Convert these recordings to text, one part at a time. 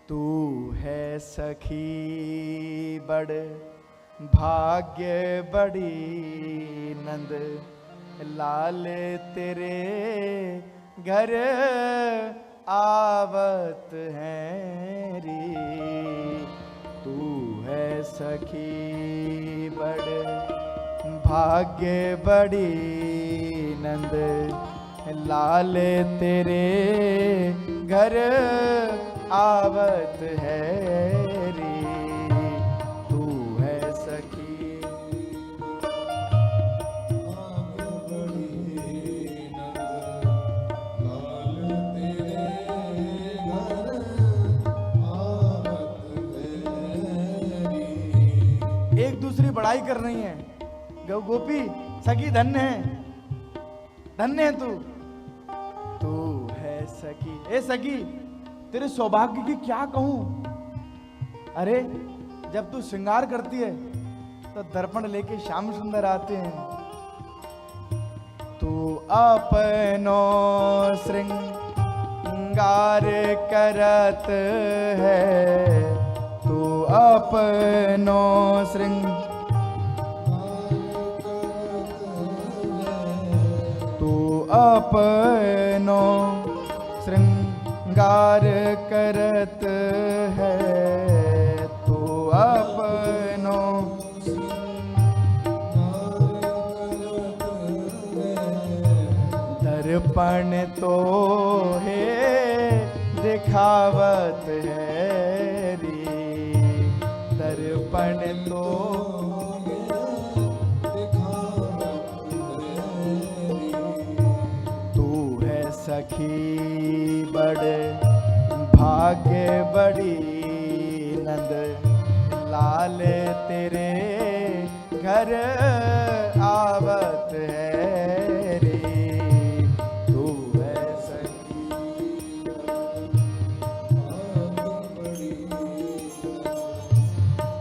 तू है सखी बड़ भाग्य बड़ी नंद लाल तेरे घर आवत हैं री। तू है सखी बड़ भाग्य बड़ी नंद लाल तेरे घर आवत है रे। तू है सखी भाग्य बड़ी नंद लाल तेरे घर आवत है री। एक दूसरी बड़ाई कर रही है। गोपी सखी धन्य है, धन्य है तू। तू है सखी, ए सखी तेरे सौभाग्य की क्या कहूं। अरे जब तू श्रृंगार करती है तो दर्पण लेके श्याम सुंदर आते हैं। तू अपनो श्रृंगार करत है, तू अपनो श्रृंगार अपनो श्रृंगार करत है, तू अपनो दर्पण तो है दिखावत है री। दर्पण तो सखी बड़ भाग्य बड़ी नंद लाल तेरे घर आवत है रे। तू है सखी भाग्य बड़ी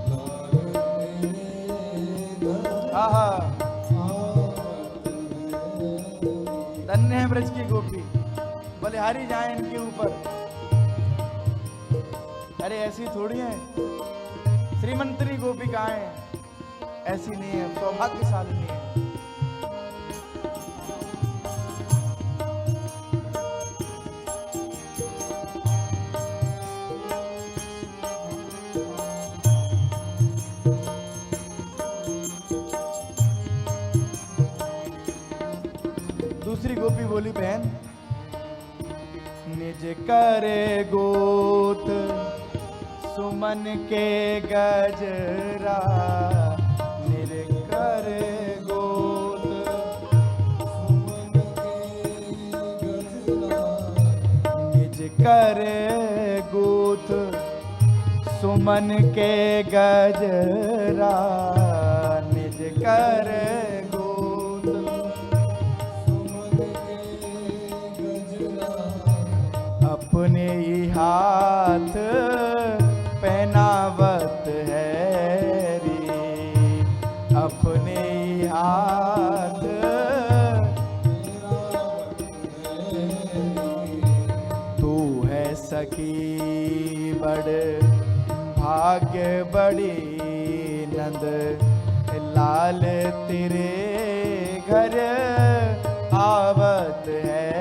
लाल तेरे घर आहा आवत है। धन्य है ब्रज की गोपी, बलिहारी जाए इनके ऊपर। अरे ऐसी थोड़ी है, श्रीमंतरी गोपिकाएं ऐसी नहीं है, सौभाग्यशालिनी है। दूसरी गोपी बोली, बहन निज करे गोत सुमन के गजरा, निज करे गोत सुमन के गजरा, निज करे गोत सुमन के गजरा, निज करे अपने ही हाथ पहनावत है री। अपने ही हाथ तू है सखी बड़ भाग्य बड़ी नंद लाल तेरे घर आवत है।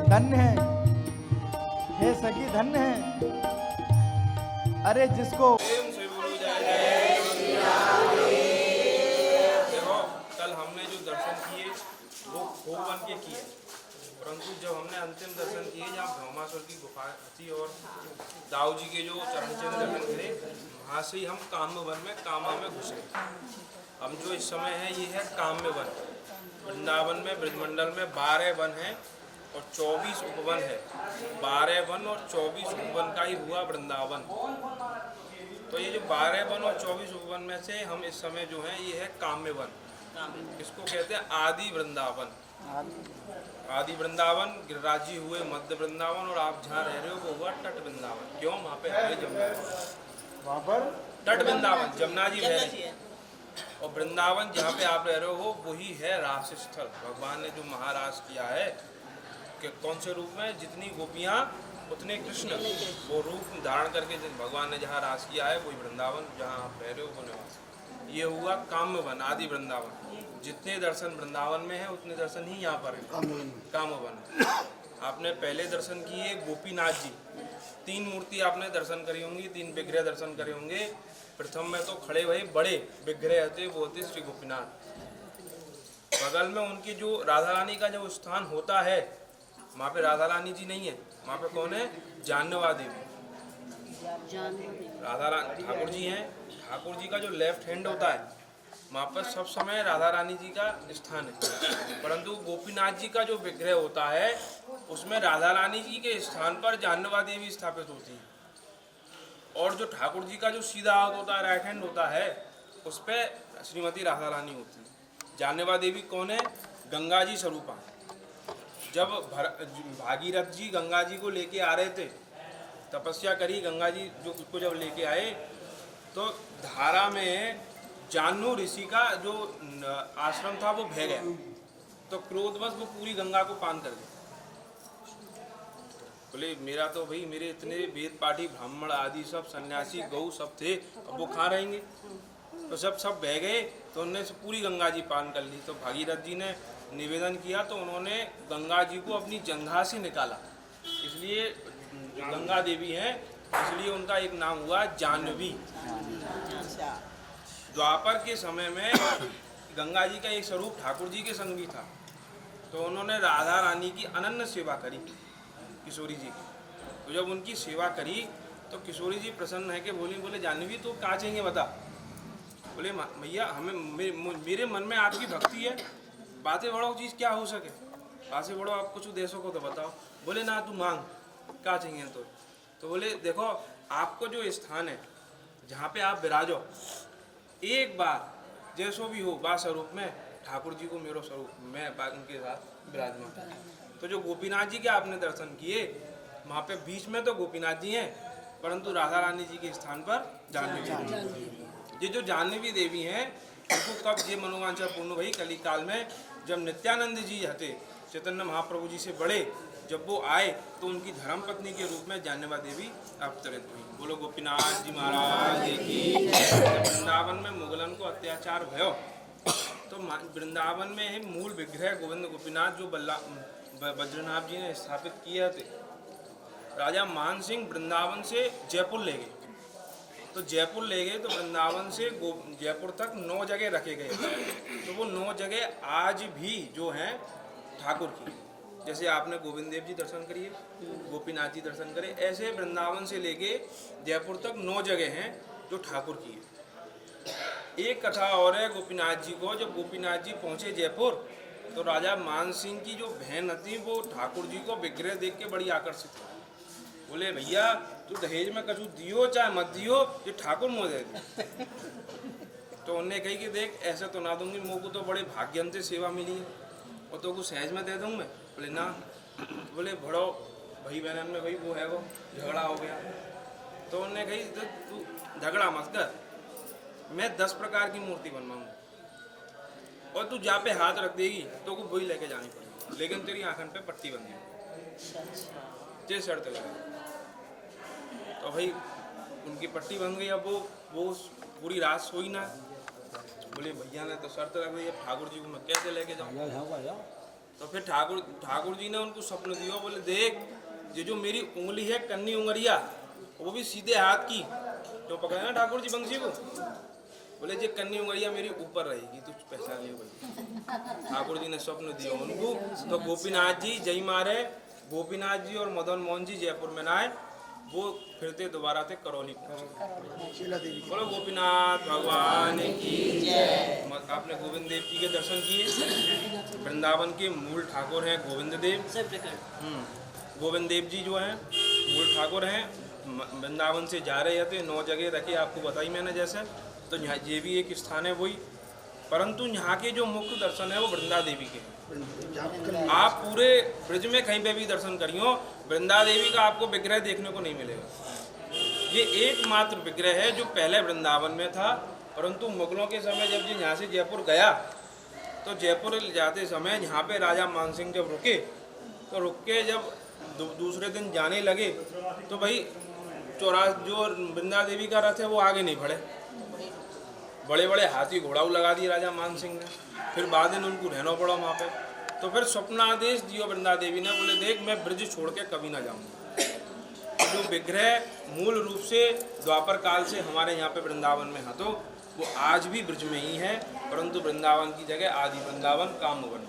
धन्य है हे सखी, धन्य है। अरे जिसको देखो कल हमने जो दर्शन किए वो भोग बन के किए, परंतु जब हमने अंतिम दर्शन किए जहाँ भौमासुर की गुफा थी और दाऊ जी के जो चरण चिन्ह दर्शन करे, वहाँ से ही हम काम्य वन में कामा में घुसे। हम जो इस समय है ये है काम्य वन। वृंदावन में ब्रजमंडल में 12 वन हैं और 24 उपवन है। 12 वन और 24 उपवन का ही हुआ वृंदावन। तो ये जो 12 वन और 24 उपवन में से हम इस समय जो है ये है काम्य वन, इसको कहते हैं आदि वृंदावन। आदि वृंदावन, गिरिराज जी हुए मध्य वृंदावन, और आप जहाँ रह रहे हो वो हुआ तट वृंदावन। क्यों? वहाँ पे है जमुना, वहां पर तट वृंदावन, जमुना जी बह रही है। और वृंदावन जहाँ पे आप रह रहे हो वही है रास स्थल। भगवान ने जो महारास किया है कि कौन से रूप में, जितनी गोपियाँ उतने कृष्ण, वो रूप धारण करके भगवान ने जहाँ रास किया है वही वृंदावन, जहाँ आप रह रहे हो वो निवास। ये हुआ काम्यवन, आदि वृंदावन। जितने दर्शन वृंदावन में है उतने दर्शन ही यहाँ पर है काम्यवन। आपने पहले दर्शन किए गोपीनाथ जी, 3 मूर्ति आपने दर्शन करी होंगी, 3 विग्रह दर्शन करे होंगे। प्रथम में तो खड़े हुए बड़े विग्रह होते वो होते श्री गोपीनाथ। बगल में उनकी जो राधा रानी का जो स्थान होता है, वहाँ पे राधा रानी जी नहीं है, वहाँ पे कौन है? जानवा देवी। राधा रानी ठाकुर जी हैं। ठाकुर जी का जो लेफ्ट हैंड होता है वहाँ पर सब समय राधा रानी जी का स्थान है, परंतु गोपीनाथ जी का जो विग्रह होता है उसमें राधा रानी जी के स्थान पर जानवा देवी स्थापित होती है। और जो ठाकुर जी का जो सीधा हाथ होता है, राइट हैंड होता है, उस पर श्रीमती राधा रानी होती है। जानवा देवी कौन है? गंगा जी स्वरूपा। जब भागीरथ जी गंगा जी को लेके आ रहे थे, तपस्या करी गंगा जी जो उसको जब लेके आए, तो धारा में जाह्नू ऋषि का जो आश्रम था वो बह गया, तो क्रोधवश वो पूरी गंगा को पान कर गया। बोले मेरा तो भाई, मेरे इतने वेद पाठी ब्राह्मण आदि सब सन्यासी गौ सब थे, अब वो कहाँ रहेंगे? तो सब बह गए, तो उन्होंने पूरी गंगा जी पान कर ली। तो भागीरथ जी ने निवेदन किया, तो उन्होंने गंगा जी को अपनी जंघा से निकाला, इसलिए गंगा देवी हैं, इसलिए उनका एक नाम हुआ जाह्नवी। द्वापर के समय में गंगा जी का एक स्वरूप ठाकुर जी के संग भी था, तो उन्होंने राधा रानी की अनन्य सेवा करी किशोरी जी की। तो जब उनकी सेवा करी तो किशोरी जी प्रसन्न है कि बोले जाह्नवी तो कहाँ चाहिए बता। बोले भैया हमें मेरे मन में आपकी भक्ति है, बातें बड़ो चीज़ क्या हो सके, बातें बड़ो आप कुछ दे सको तो बताओ। बोले ना तू मांग, क्या चाहिए तो बोले देखो आपको जो स्थान है जहाँ पे आप विराजो, एक बार जैसो भी हो बा स्वरूप में ठाकुर जी को मेरो स्वरूप मैं उनके साथ विराजमान। तो जो गोपीनाथ जी के आपने दर्शन किए, वहाँ पे बीच में तो गोपीनाथ जी हैं, परंतु राधा रानी जी के स्थान पर जाह्नवी देवी। ये जो जाह्नवी देवी हैं, उनको कब ये मनोवांछा पूर्ण भई? कली काल में जब नित्यानंद जी हते चैतन्य महाप्रभु जी से बड़े, जब वो आए तो उनकी धर्मपत्नी के रूप में जाह्नवा देवी अवतरित हुई। बोलो गोपीनाथ जी महाराज की। वृंदावन में मुगलन को अत्याचार भयो, तो वृंदावन में है मूल विग्रह गोविंद गोपीनाथ जो बद्रीनाथ जी ने स्थापित किए थे। राजा मान सिंह वृंदावन से जयपुर ले गए, तो जयपुर ले गए तो वृंदावन से जयपुर तक 9 जगह रखे गए, तो वो 9 जगह आज भी जो हैं ठाकुर की। जैसे आपने गोविंद देव जी दर्शन करिए, गोपीनाथ जी दर्शन करे, ऐसे वृंदावन से लेके जयपुर तक 9 जगह हैं जो ठाकुर की है। एक कथा और है गोपीनाथ जी को, जब गोपीनाथ जी पहुँचे जयपुर तो राजा मान सिंह की जो बहन थी वो ठाकुर जी को विग्रह देख के बड़ी आकर्षित हुई। बोले भैया तू दहेज में कछु दियो चाहे मत दियो, ये ठाकुर मुँह दे दी। तो उनने कही कि देख ऐसे तो ना दूंगी, मुँह को तो बड़े भाग्यम से सेवा मिली है, और तो कुछ सहज में दे दूँ मैं। बोले ना। बोले बड़ो भाई बहन में भाई वो है वो झगड़ा हो गया, तो उनने कही तू झगड़ा मत कर, मैं 10 प्रकार की मूर्ति बनवाऊंगा और तू जहाँ पे हाथ रख देगी तो को वही लेके जानी पड़ेगी, लेकिन तेरी आंखन पे पट्टी बन गई, ये शर्त लगा। तो भाई उनकी पट्टी बन गई। अब वो पूरी रात सोई ना। बोले भैया ने तो शर्त रख दी, ठाकुर जी को मैं कैसे लेके जाऊँ? तो फिर ठाकुर जी ने उनको स्वप्न दिया। बोले देख ये जो मेरी उंगली है कन्नी उंगलिया, वो भी सीधे हाथ की, जो पकड़े ना ठाकुर जी बंसी को, बोले ये कन्नी उंगलिया मेरी ऊपर रहेगी, तू पहचान लियो भाई। ठाकुर जी ने स्वप्न दिया उनको। तो गोपीनाथ जी जय मारे, गोपीनाथ जी और मदन मोहन जी जयपुर में ना आए, वो फिरते दोबारा थे करौली पहुंचे। बोलो गोपीनाथ भगवान की जय। आपने गोविंद देव जी के दर्शन किए। वृंदावन के मूल ठाकुर हैं गोविंद देव। गोविंद देव जी जो हैं मूल ठाकुर हैं। वृंदावन से जा रहे थे, 9 जगह रखे आपको बताई मैंने जैसे, तो यहाँ ये भी एक स्थान है वही। परंतु यहाँ के जो मुख्य दर्शन है वो वृंदा देवी के हैं। आप पूरे ब्रज में कहीं पे भी दर्शन करियो, वृंदा देवी का आपको विग्रह देखने को नहीं मिलेगा। ये एकमात्र विग्रह है जो पहले वृंदावन में था, परंतु मुगलों के समय जब ये यहाँ से जयपुर गया तो जयपुर जाते समय यहाँ पे राजा मानसिंह जब रुके तो रुक के जब दूसरे दिन जाने लगे तो भाई जो वृंदा देवी का रथ है वो आगे नहीं बढ़े, बड़े बड़े हाथी घोड़ाऊ लगा दिए राजा मानसिंह ने। फिर बाद में उनको रहना पड़ा वहाँ पे। तो फिर स्वप्नादेश दियो वृंदा देवी ने, बोले देख मैं ब्रज छोड़ के कभी ना जाऊँगा। जो विग्रह मूल रूप से द्वापर काल से हमारे यहाँ पे वृंदावन में है तो वो आज भी ब्रज में ही है, परंतु वृंदावन की जगह आदि वृंदावन कामवन।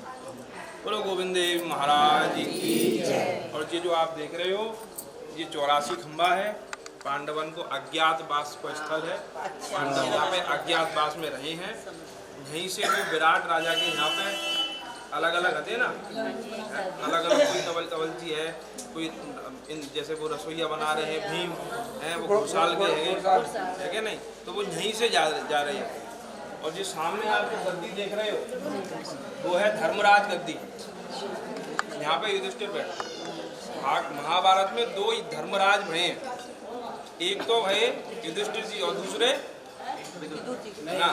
बोलो गोविंद देव महाराज की जय। और ये जो आप देख रहे हो ये 84 खंबा है, पांडवन को अज्ञातवास को स्थल है। पांडव यहाँ पे अज्ञातवास में रहे हैं। यहीं से वो विराट राजा के यहाँ पे अलग अलग आते हैं ना, अलग अलग कोई तवलची है, कोई जैसे वो रसोईया बना रहे हैं, भीम हैं, वो घोषाल के है क्या नहीं, तो वो यहीं से जा रहे हैं। और जो सामने आप जो गद्दी देख रहे हो वो है धर्मराज गद्दी। यहाँ पे युधिष्ठिर बैठे। महाभारत में 2 धर्मराज भय हैं, एक तो है युधिष्ठिर जी और दूसरे ना।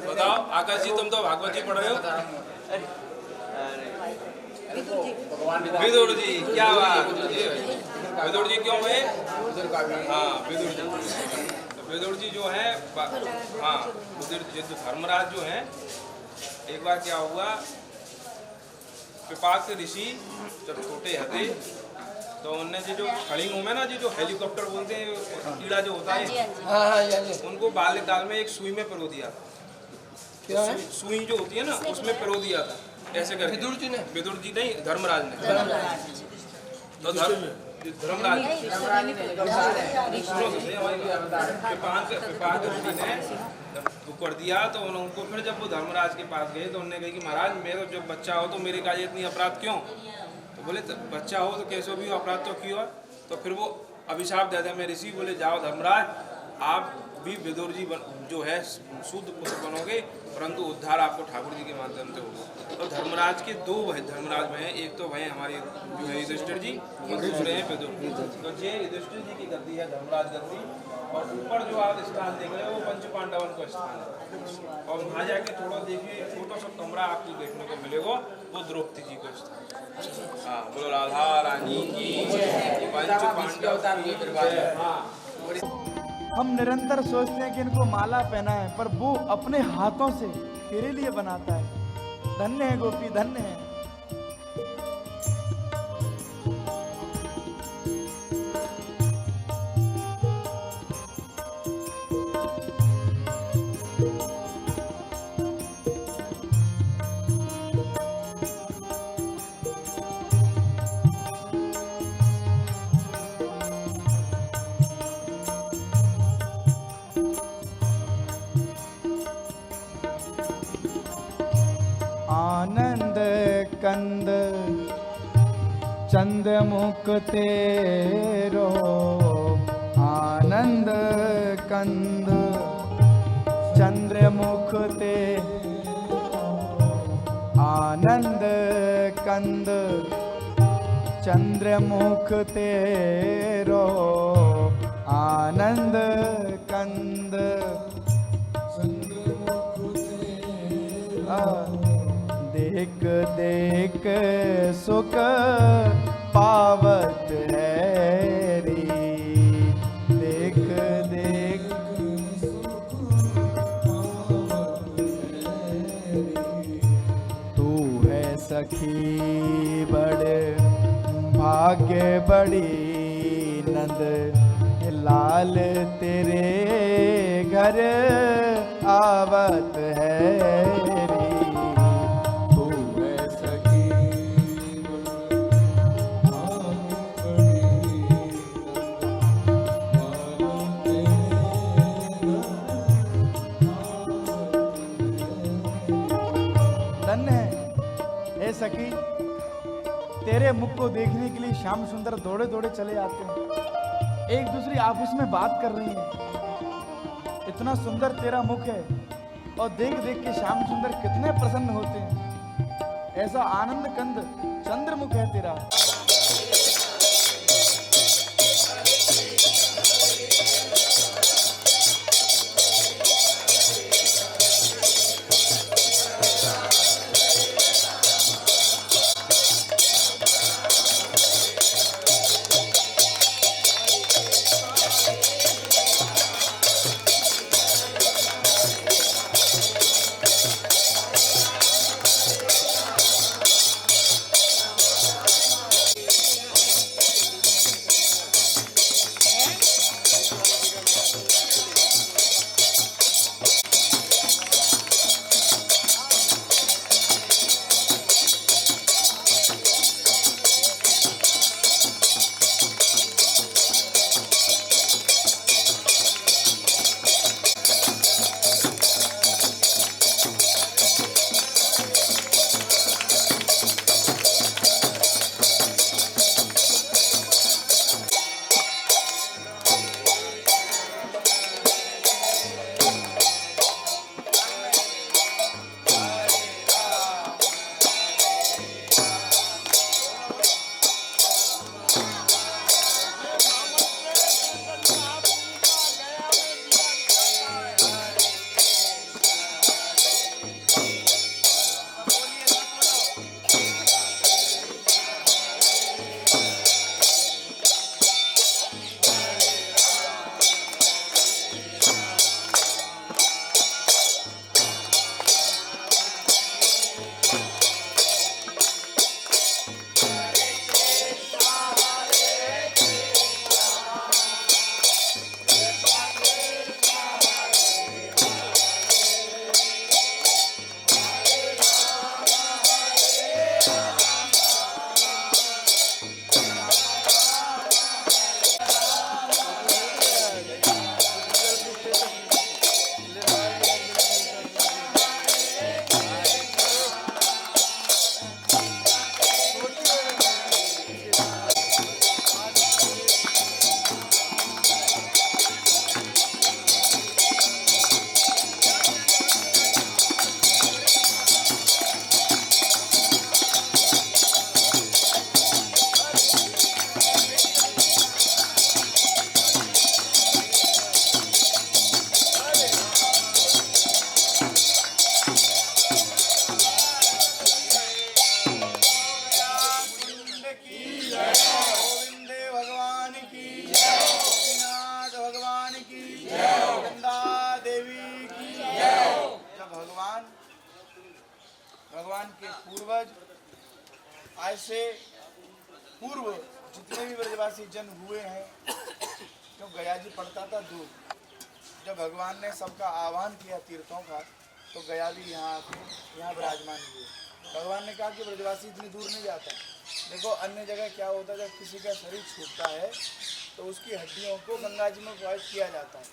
बताओ आकाश जी, तुम तो भागवत जी पढ़ रहे हो। विदुर जी, क्या बात। विदुर जी क्यों है? हाँ विदुर जी। तो विदुर जी जो है, हाँ विदुर धर्मराज जो है, एक बार क्या हुआ, पिपाक ऋषि जब छोटे हथे तो उनने जो खड़िंग में ना जो हेलीकॉप्टर बोलते हैं कीड़ा जो होता है, उनको बाल्यकाल में एक सुई में पिरो दिया था। क्या है? सुई जो होती है ना उसमें पिरो दिया था। ऐसे कर विदुर जी नहीं, धर्मराज ने। तो धर्मराज ऋषि ने जब कर दिया तो उनको फिर जब वो धर्मराज के पास गए तो उन्होंने कहा कि महाराज मेरा जब बच्चा हो तो मेरे काज इतनी अपराध क्यों? तो बोले बच्चा हो तो कैसे भी अपराध तो क्यों? तो फिर वो अभिशाप दे दिया मैं ऋषि। बोले जाओ धर्मराज, आप भी विदुर जी जो है शुद्ध पुत्र बनोगे, परंतु उद्धार आपको ठाकुर जी के माध्यम से होगा। तो धर्मराज के 2 धर्मराज में हैं, एक तो वह हमारे जो है युधिष्ठिर जी और दूसरे हैं विदुर। तो ये युधिष्ठिर जी की गद्दी है, धर्मराज गद्दी। और ऊपर जो आप स्थान देख रहे हो वो पंच पांडवन का स्थान है। और वहाँ जाके थोड़ा देखिए, छोटा सा कमरा आपको देखने को मिलेगा, वो द्रौपदी जी का स्थान। हाँ बोलो राधा रानी की पंच पांडव। हम निरंतर सोचते हैं कि इनको माला पहना है, पर वो अपने हाथों से तेरे लिए बनाता है। धन्य है गोपी, धन्य है। आनंद कंद चंद मुख तेरो, आनंद कंद चंद्र मुख ते, आनंद कंद चंद्र मुख तेरो, आनंद कंद देख देख सुख पावत है रे, देख देख तू है सखी बड़ भाग्य बड़ी नंद लाल तेरे घर आवत है रे। सखी तेरे मुख को देखने के लिए श्याम सुंदर दौड़े दौड़े चले आते हैं, एक दूसरी आपस में बात कर रही हैं। इतना सुंदर तेरा मुख है, और देख देख के श्याम सुंदर कितने प्रसन्न होते हैं। ऐसा आनंद कंद चंद्रमुख है तेरा। भगवान के पूर्वज आज से पूर्व जितने भी ब्रजवासी जन्म हुए हैं, तो गया जी पड़ता था दूर। जब भगवान ने सबका आह्वान किया तीर्थों का, तो गया भी यहाँ आके यहाँ विराजमान हुए। भगवान ने कहा कि ब्रजवासी इतनी दूर नहीं जाता। देखो अन्य जगह क्या होता है, जब किसी का शरीर छूटता है तो उसकी हड्डियों को गंगा जी में प्रवाहित किया जाता है।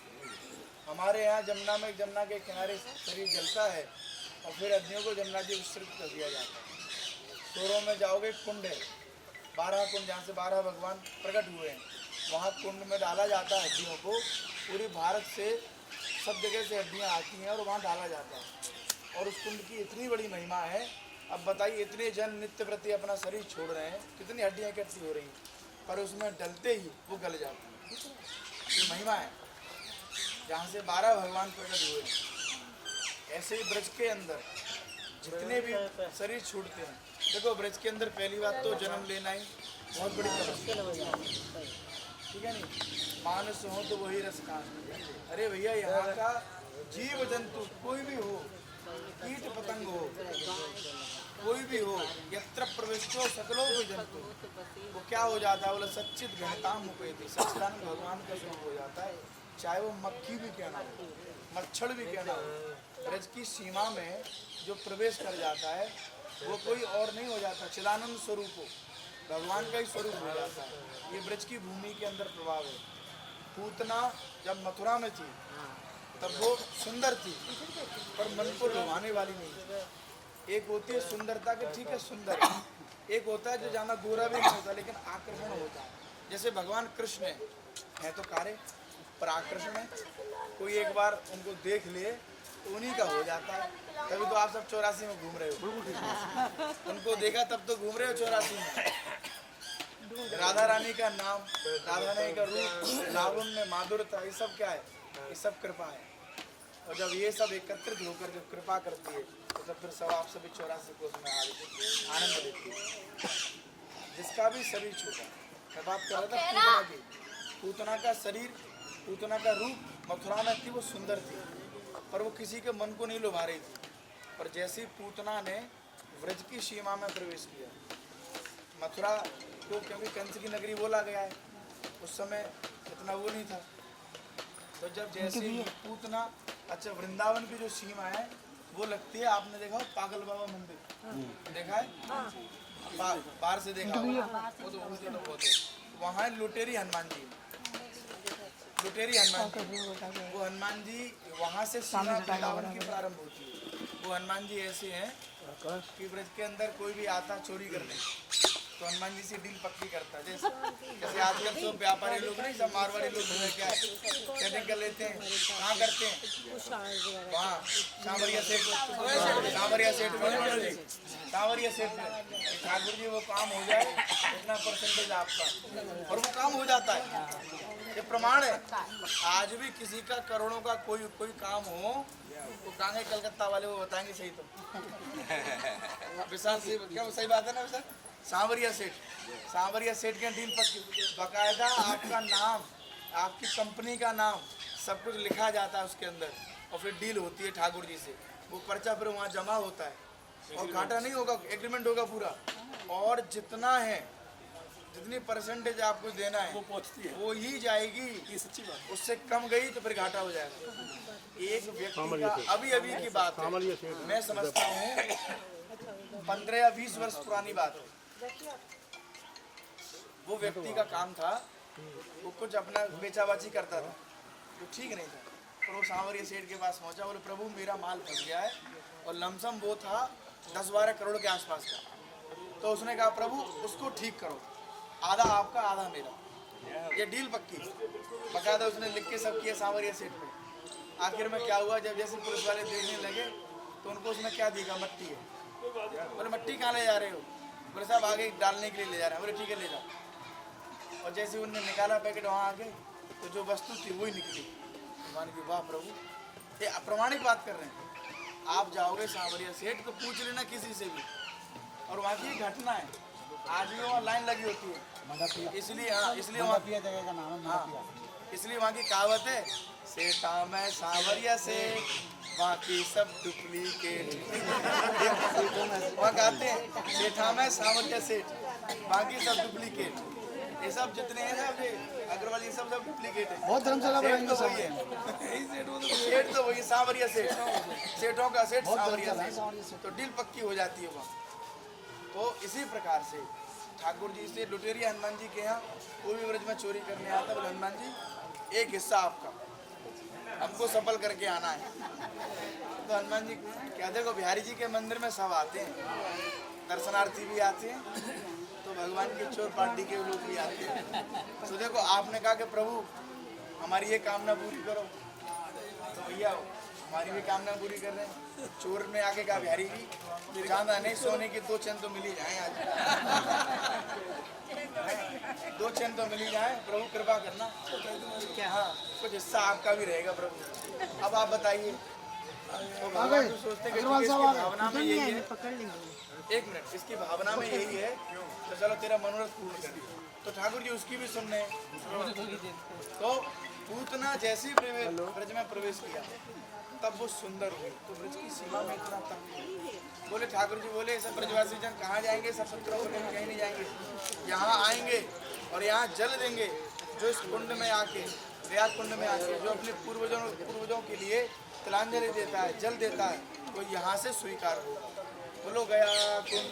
हमारे यहाँ जमुना के किनारे शरीर जलता है और फिर हड्डियों को जमुना जी विस्तृत कर दिया जाता है। सोरों में जाओगे, कुंड है, 12 कुंड, जहाँ से 12 भगवान प्रकट हुए हैं, वहाँ कुंड में डाला जाता है हड्डियों को। पूरी भारत से सब जगह से हड्डियाँ आती हैं और वहाँ डाला जाता है। और उस कुंड की इतनी बड़ी महिमा है। अब बताइए, इतने जन नित्य प्रति अपना शरीर छोड़ रहे हैं, कितनी हड्डियाँ इकट्ठी हो रही हैं, पर उसमें डलते ही वो गल जाते हैं। ये महिमा है, जहाँ से 12 भगवान प्रकट हुए हैं। ऐसे ही ब्रज के अंदर जितने भी शरीर छूटते हैं, देखो ब्रज के अंदर पहली बात तो जन्म लेना ही बहुत बड़ी तपस्या, ठीक है नहीं। मानस हो तो वही रस कान। अरे भैया, यहाँ का जीव जंतु कोई भी हो, कीट पतंग हो, कोई भी हो, यत्र प्रविष्टो सकलो भी जंतु, वो क्या हो जाता है, बोले सच्चित घनताम मुपेति, सच्चिदानंद भगवान का स्वरूप हो जाता है। चाहे वो मक्खी भी कहना हो, मच्छर भी कहना हो, ब्रज की सीमा में जो प्रवेश कर जाता है वो कोई और नहीं हो जाता, चिदानंद स्वरूप हो, भगवान का ही स्वरूप हो जाता है। ये ब्रज की भूमि के अंदर प्रभाव है। पूतना जब मथुरा में थी तब वो सुंदर थी, पर मन को लुभाने वाली नहीं। एक होती है सुंदरता के, ठीक है सुंदर, एक होता है जो जाना गोरा भी नहीं होता लेकिन आकर्षण होता है। जैसे भगवान कृष्ण है तो कारे पर आकर्षण है। कोई एक बार उनको देख ले तो उन्हीं का हो जाता है। तभी तो आप सब 84 में घूम रहे हो। उनको देखा तब तो घूम रहे हो 84 में। राधा रानी का नाम, राधा रानी का रूप, लावण्य, माधुरता, ये सब क्या है? ये सब कृपा है। और जब ये सब एकत्रित होकर जब कृपा करती है तो तब फिर सब आप सभी 84 को उसमें आनंद लेती है। जिसका भी शरीर छोटा, मैं बात कर रहा था पूतना की, पूतना का शरीर, पूतना का रूप मथुरा में थी, वो सुंदर थी, पर वो किसी के मन को नहीं लुभा रही थी। पर जैसे पूतना ने व्रज की सीमा में प्रवेश किया, मथुरा को क्योंकि कंस की नगरी बोला गया है, उस समय इतना वो नहीं था। तो जब जैसे पूतना, अच्छा वृंदावन की जो सीमा है वो लगती है, आपने देखा हो पागल बाबा मंदिर देखा है? बाहर से देखा होगा, वो तो बहुत है। वहाँ लुटेरी हनुमान जी, लुटेरी हनुमान जी, वो हनुमान जी वहाँ से सीमा वृंदावन की प्रारंभ होती है। वो हनुमान जी ऐसे हैं कि ब्रज के अंदर कोई भी आता चोरी करने तो हनुमान जी से डील पक्की करता है। जैसे आजकल सब व्यापारी लोग नहीं, सब मारवाड़ी लोग क्या है सेटिंग कर लेते हैं। कहाँ करते हैं? वहाँ सांवरिया सेठ, सांवरिया सेठ में, सांवरिया सेठ में ठाकुर जी वो काम हो जाए, इतना परसेंटेज आपका, और वो काम हो जाता है। ये प्रमाण है। आज भी किसी का करोड़ों का कोई काम हो तो कहेंगे कलकत्ता वाले, वो बताएंगे सही तो विशाल से, क्या सही बात है ना विशाल? सांवरिया सेठ, सांवरिया सेठ के डील पक्की, बाकायदा आपका नाम, आपकी कंपनी का नाम सब कुछ लिखा जाता है उसके अंदर, और फिर डील होती है ठाकुर जी से। वो पर्चा फिर वहाँ जमा होता है और घाटा नहीं होगा, एग्रीमेंट होगा पूरा। और जितना है, जितनी परसेंटेज आपको देना है वो पहुँचती है, वो ही जाएगी। ये सच्ची बात, उससे कम गई तो फिर घाटा हो जाएगा। एक व्यक्ति का अभी की बात है, मैं समझता हूँ 15 या 20 वर्ष पुरानी बात है। वो व्यक्ति का काम था, वो कुछ अपना बेचाबाची करता था, वो ठीक नहीं था। पर वो सांवरिया सेठ के पास पहुंचा, बोले प्रभु मेरा माल फंस गया है, और लमसम वो था 10-12 करोड़ के आसपास का। तो उसने कहा प्रभु उसको ठीक करो, आधा आपका आधा मेरा, ये डील पक्की। बकायदा उसने लिख के सब किया सांवरिया सेठ पे। आखिर में क्या हुआ, जब जैसे पुलिस वाले देखने लगे तो उनको उसने क्या दिया, मट्टी है। बोले मट्टी कहाँ ले जा रहे हो? बोले साहब आगे डालने के लिए ले जा रहे हैं। बोले ठीक है ले जाओ। और जैसे उनने निकाला पैकेट वहाँ आगे, तो जो वस्तु थी वही निकली। मान की वाह प्रभु, ये अप्रमाणिक बात कर रहे हैं। आप जाओगे सांवरिया सेठ तो पूछ लेना किसी से भी, और वहाँ की घटना है, आज भी वहाँ लाइन लगी होती है। इसलिए हाँ, इसलिए वहाँ इसलिए वहाँ की कहावत है, सेठा मैं सांवरिया सेठ, बाकी सब डुप्लीकेट। वहाँ कहते हैं सेठा मैं सांवरिया सेठ, बाकी सब डुप्लीकेट। ये सब जितने हैं ना अग्रवाल, ये सब डुप्लीकेट है। बहुत धर्मशाला तो वही है, सेठ तो वही सांवरिया सेठ, सेठों का सेठ सांवरिया सेठ, तो डील पक्की हो जाती है वहाँ। तो इसी प्रकार से ठाकुर जी से लुटेरिया हनुमान जी के यहाँ कोई भी व्रज में चोरी करने आता, बोले हनुमान जी एक हिस्सा आपका, हमको सफल करके आना है। तो हनुमान जी क्या, देखो बिहारी जी के मंदिर में सब आते हैं, दर्शनार्थी भी आते हैं, तो भगवान के चोर पार्टी के लोग भी आते हैं। तो देखो आपने कहा कि प्रभु हमारी ये कामना पूरी करो, तो भैया हमारी भी कामना पूरी कर रहे हैं। चोर ने आके कहा बिहारी जी चांदा नहीं, सोने की 2 चैन तो मिल ही जाए, आज 2 चैन तो मिल ही जाए, प्रभु कृपा करना। क्या हाँ, कुछ हिस्सा आपका भी रहेगा प्रभु। अब आप बताइए, तो भगवान तो सोचते कि भावना में यही है, 1 मिनट, इसकी भावना में यही है, तो चलो तेरा मनोरथ पूर्ण कर, तो ठाकुर जी उसकी भी सुन रहे हैं। तो पूतना जैसे ही ब्रज में प्रवेश किया तब वो सुंदर हुई, तो ब्रज की सीमा में इतना तक बोले ठाकुर जी, बोले सब ब्रजवासी जन कहाँ जाएंगे, सब सत्र होकर कहीं नहीं जाएंगे, यहाँ आएंगे और यहाँ जल देंगे, जो इस कुंड में आके, प्रयाग कुंड में आके जो अपने पूर्वजों के लिए तिलांजलि देता है, जल देता है, वो यहाँ से स्वीकार हो। बोलो गया कुंड,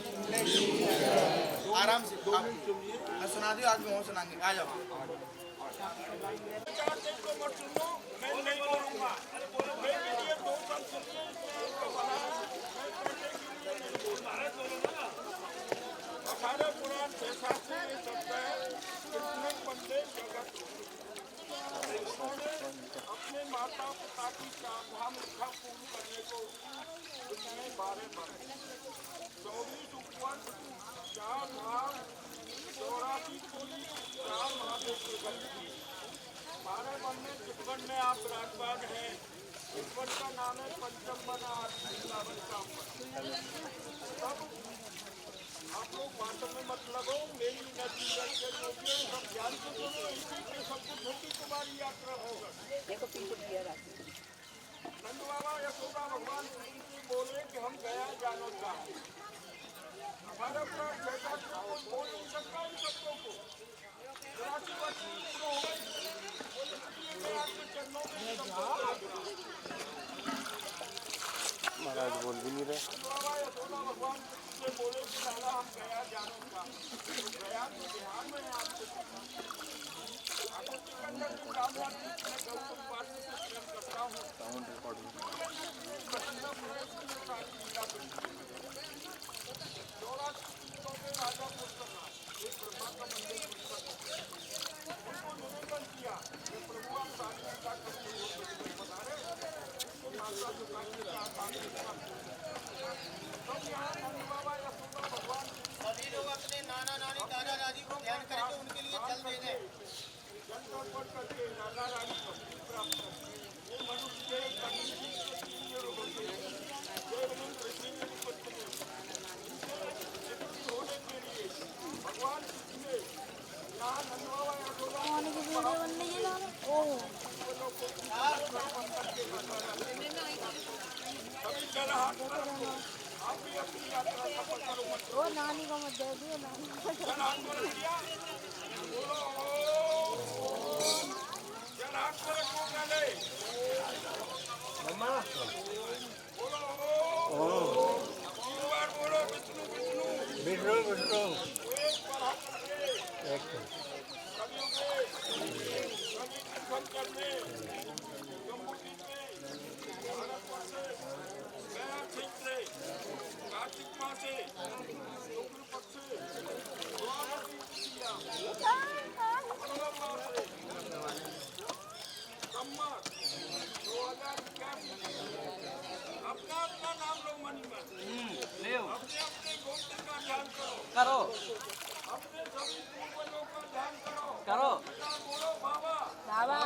आराम से मैं सुना दियो, आज में हो सुनाएंगे, आ जाओ। अपने माता पिता की चारधाम इच्छा पूर्ण करने को इसमें 12 वर्ष 24 उपवास 4 धाम 84 कोई 4 महादेव के गण 12 वन में जिस वन में आप विराजमान हैं इस वन का नाम है पंचम वन वृंदावन का सब आप लोग बातों में मत लगो मेरी नदी के योगियों सब ध्यान से सुनो इसी के सब कुछ होगी तुम्हारी यात्रा होगा नंद बाबा यशोदा भगवान श्री जी बोले कि हम गया जानो का हमारा प्राण बेटा को बोल नहीं सकता इन शब्दों को 84 वर्ष पूर्ण हो गए मैं आपके चरणों में महाराज बोल भी नहीं रहे। नंद बाबा यशोदा भगवान से बोले कि लाला हम गया जानो का गया तो बिहार में आपके आगे सिकंदर जी रामनाथ जी मैं गौतम पाठ से प्रेम करता हूँ साउंड रिकॉर्डिंग राजा पुष्कर एक ब्रह्मा का मंदिर उनको निवेदन किया कि प्रभु आप साधना का करते बता रहे तो माता पिता के साथ आगे तब यहाँ नंद बाबा यशोदा भगवान सभी लोग अपने नाना नानी दादा दादी को ध्यान करके उनके लिए जल दे दें। जल अर्पण करके दादा रानी को प्राप्त करते ये मनुष्य के कभी होते देवदूत ऋषि के पुत्र होने के लिए भगवान कृष्ण ने यहाँ नंद बाबा यशोदा सभी जल हाथ पर रखो आप भी अपनी यात्रा सफल करो मत वो नानी को मत दे दियो नानी को जल हाथ पर रख दिया बोलो जल हाथ पर रखो पहले मम्मा बोलो तीन बार बोलो विष्णु विष्णु विष्णु विष्णु एक बार हाथ करके एक कवियों के कवि कीर्तन करने जम्बूद्वीप में भारतवर्ष से गया क्षेत्र से कार्तिक माह से शुक्ल पक्ष से द्वादशी तिथिया मंगल माह से संवत 2021 अपना अपना नाम लो मनी मन अपने अपने गोत्र का ध्यान करो अपने सभी पूर्वजों का ध्यान करो बेटा बोलो बाबा बाबा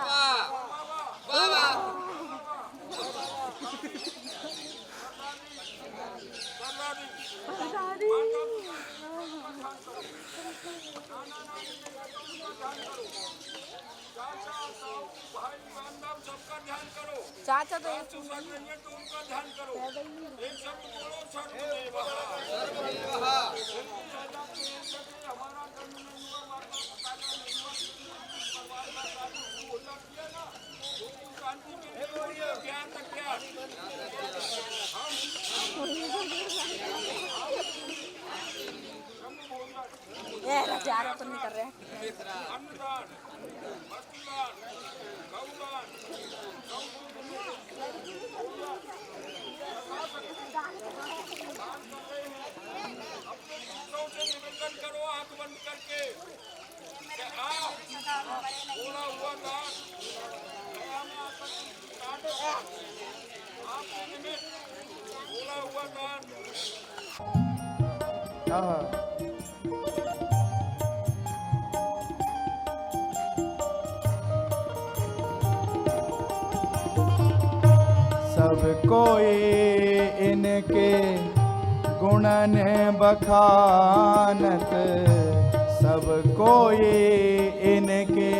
बाबा सबका ध्यान करो चाचा तो सासू सग रही है तो उनका ध्यान करो एक शब्द बोलो सर्वदेवः हमारा जन्म नहीं हुआ माता पिता का नहीं हुआ परिवार का साधु पूजा किया ना वो शांति के लिए ज्ञान तक ज्ञान ये रचारा तो नहीं कर रहे हैं अन्नदान वस्त्रदान गौदान अपने दूसरों से निवेदन करो आंख बंद करके कि आप बोला हुआ दान गया में आकर आपके निमित्त बोला हुआ दान हाँ सब कोई इनके गुणन बखानत सब कोई इनके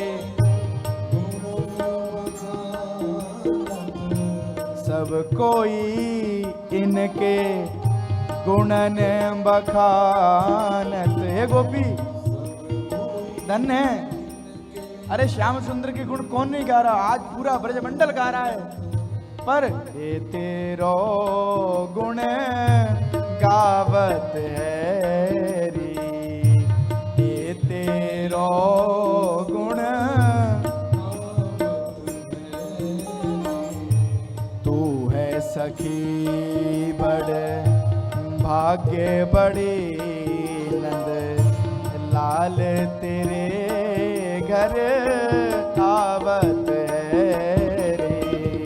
सब कोई इनके गुणन बखानत। हे गोपी धन्य है। अरे श्याम सुंदर के गुण कौन नहीं गा रहा, आज पूरा ब्रजमंडल गा रहा है। पर ये तेरो गुण गावत है री, ये तेरो गुण तू है सखी बड़ भाग्य बड़ी नंद लाल तेरे घर आवत है रे।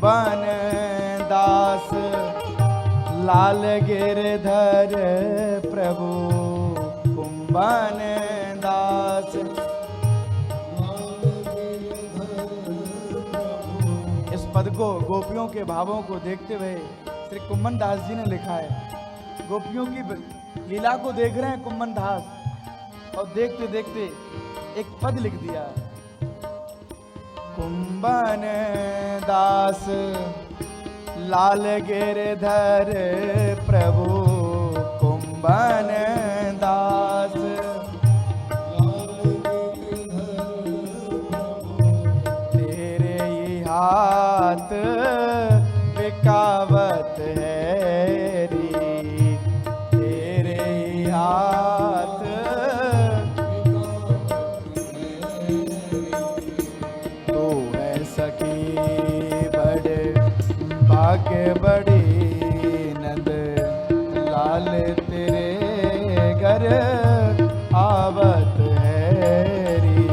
कुंभन दास लाल गिरधर प्रभु कुंभन दास। इस पद को गोपियों के भावों को देखते हुए श्री कुंभन दास जी ने लिखा है। गोपियों की लीला को देख रहे हैं कुंभन दास और देखते देखते एक पद लिख दिया। कुंभन दास लाल गिरधर प्रभु कुंभन दास। तेरे ही हाथ बिकावत है री, तेरे ही हाथ तो है सखी बड़े भाग्य बड़ी नंद लाल तेरे घर आवत है री,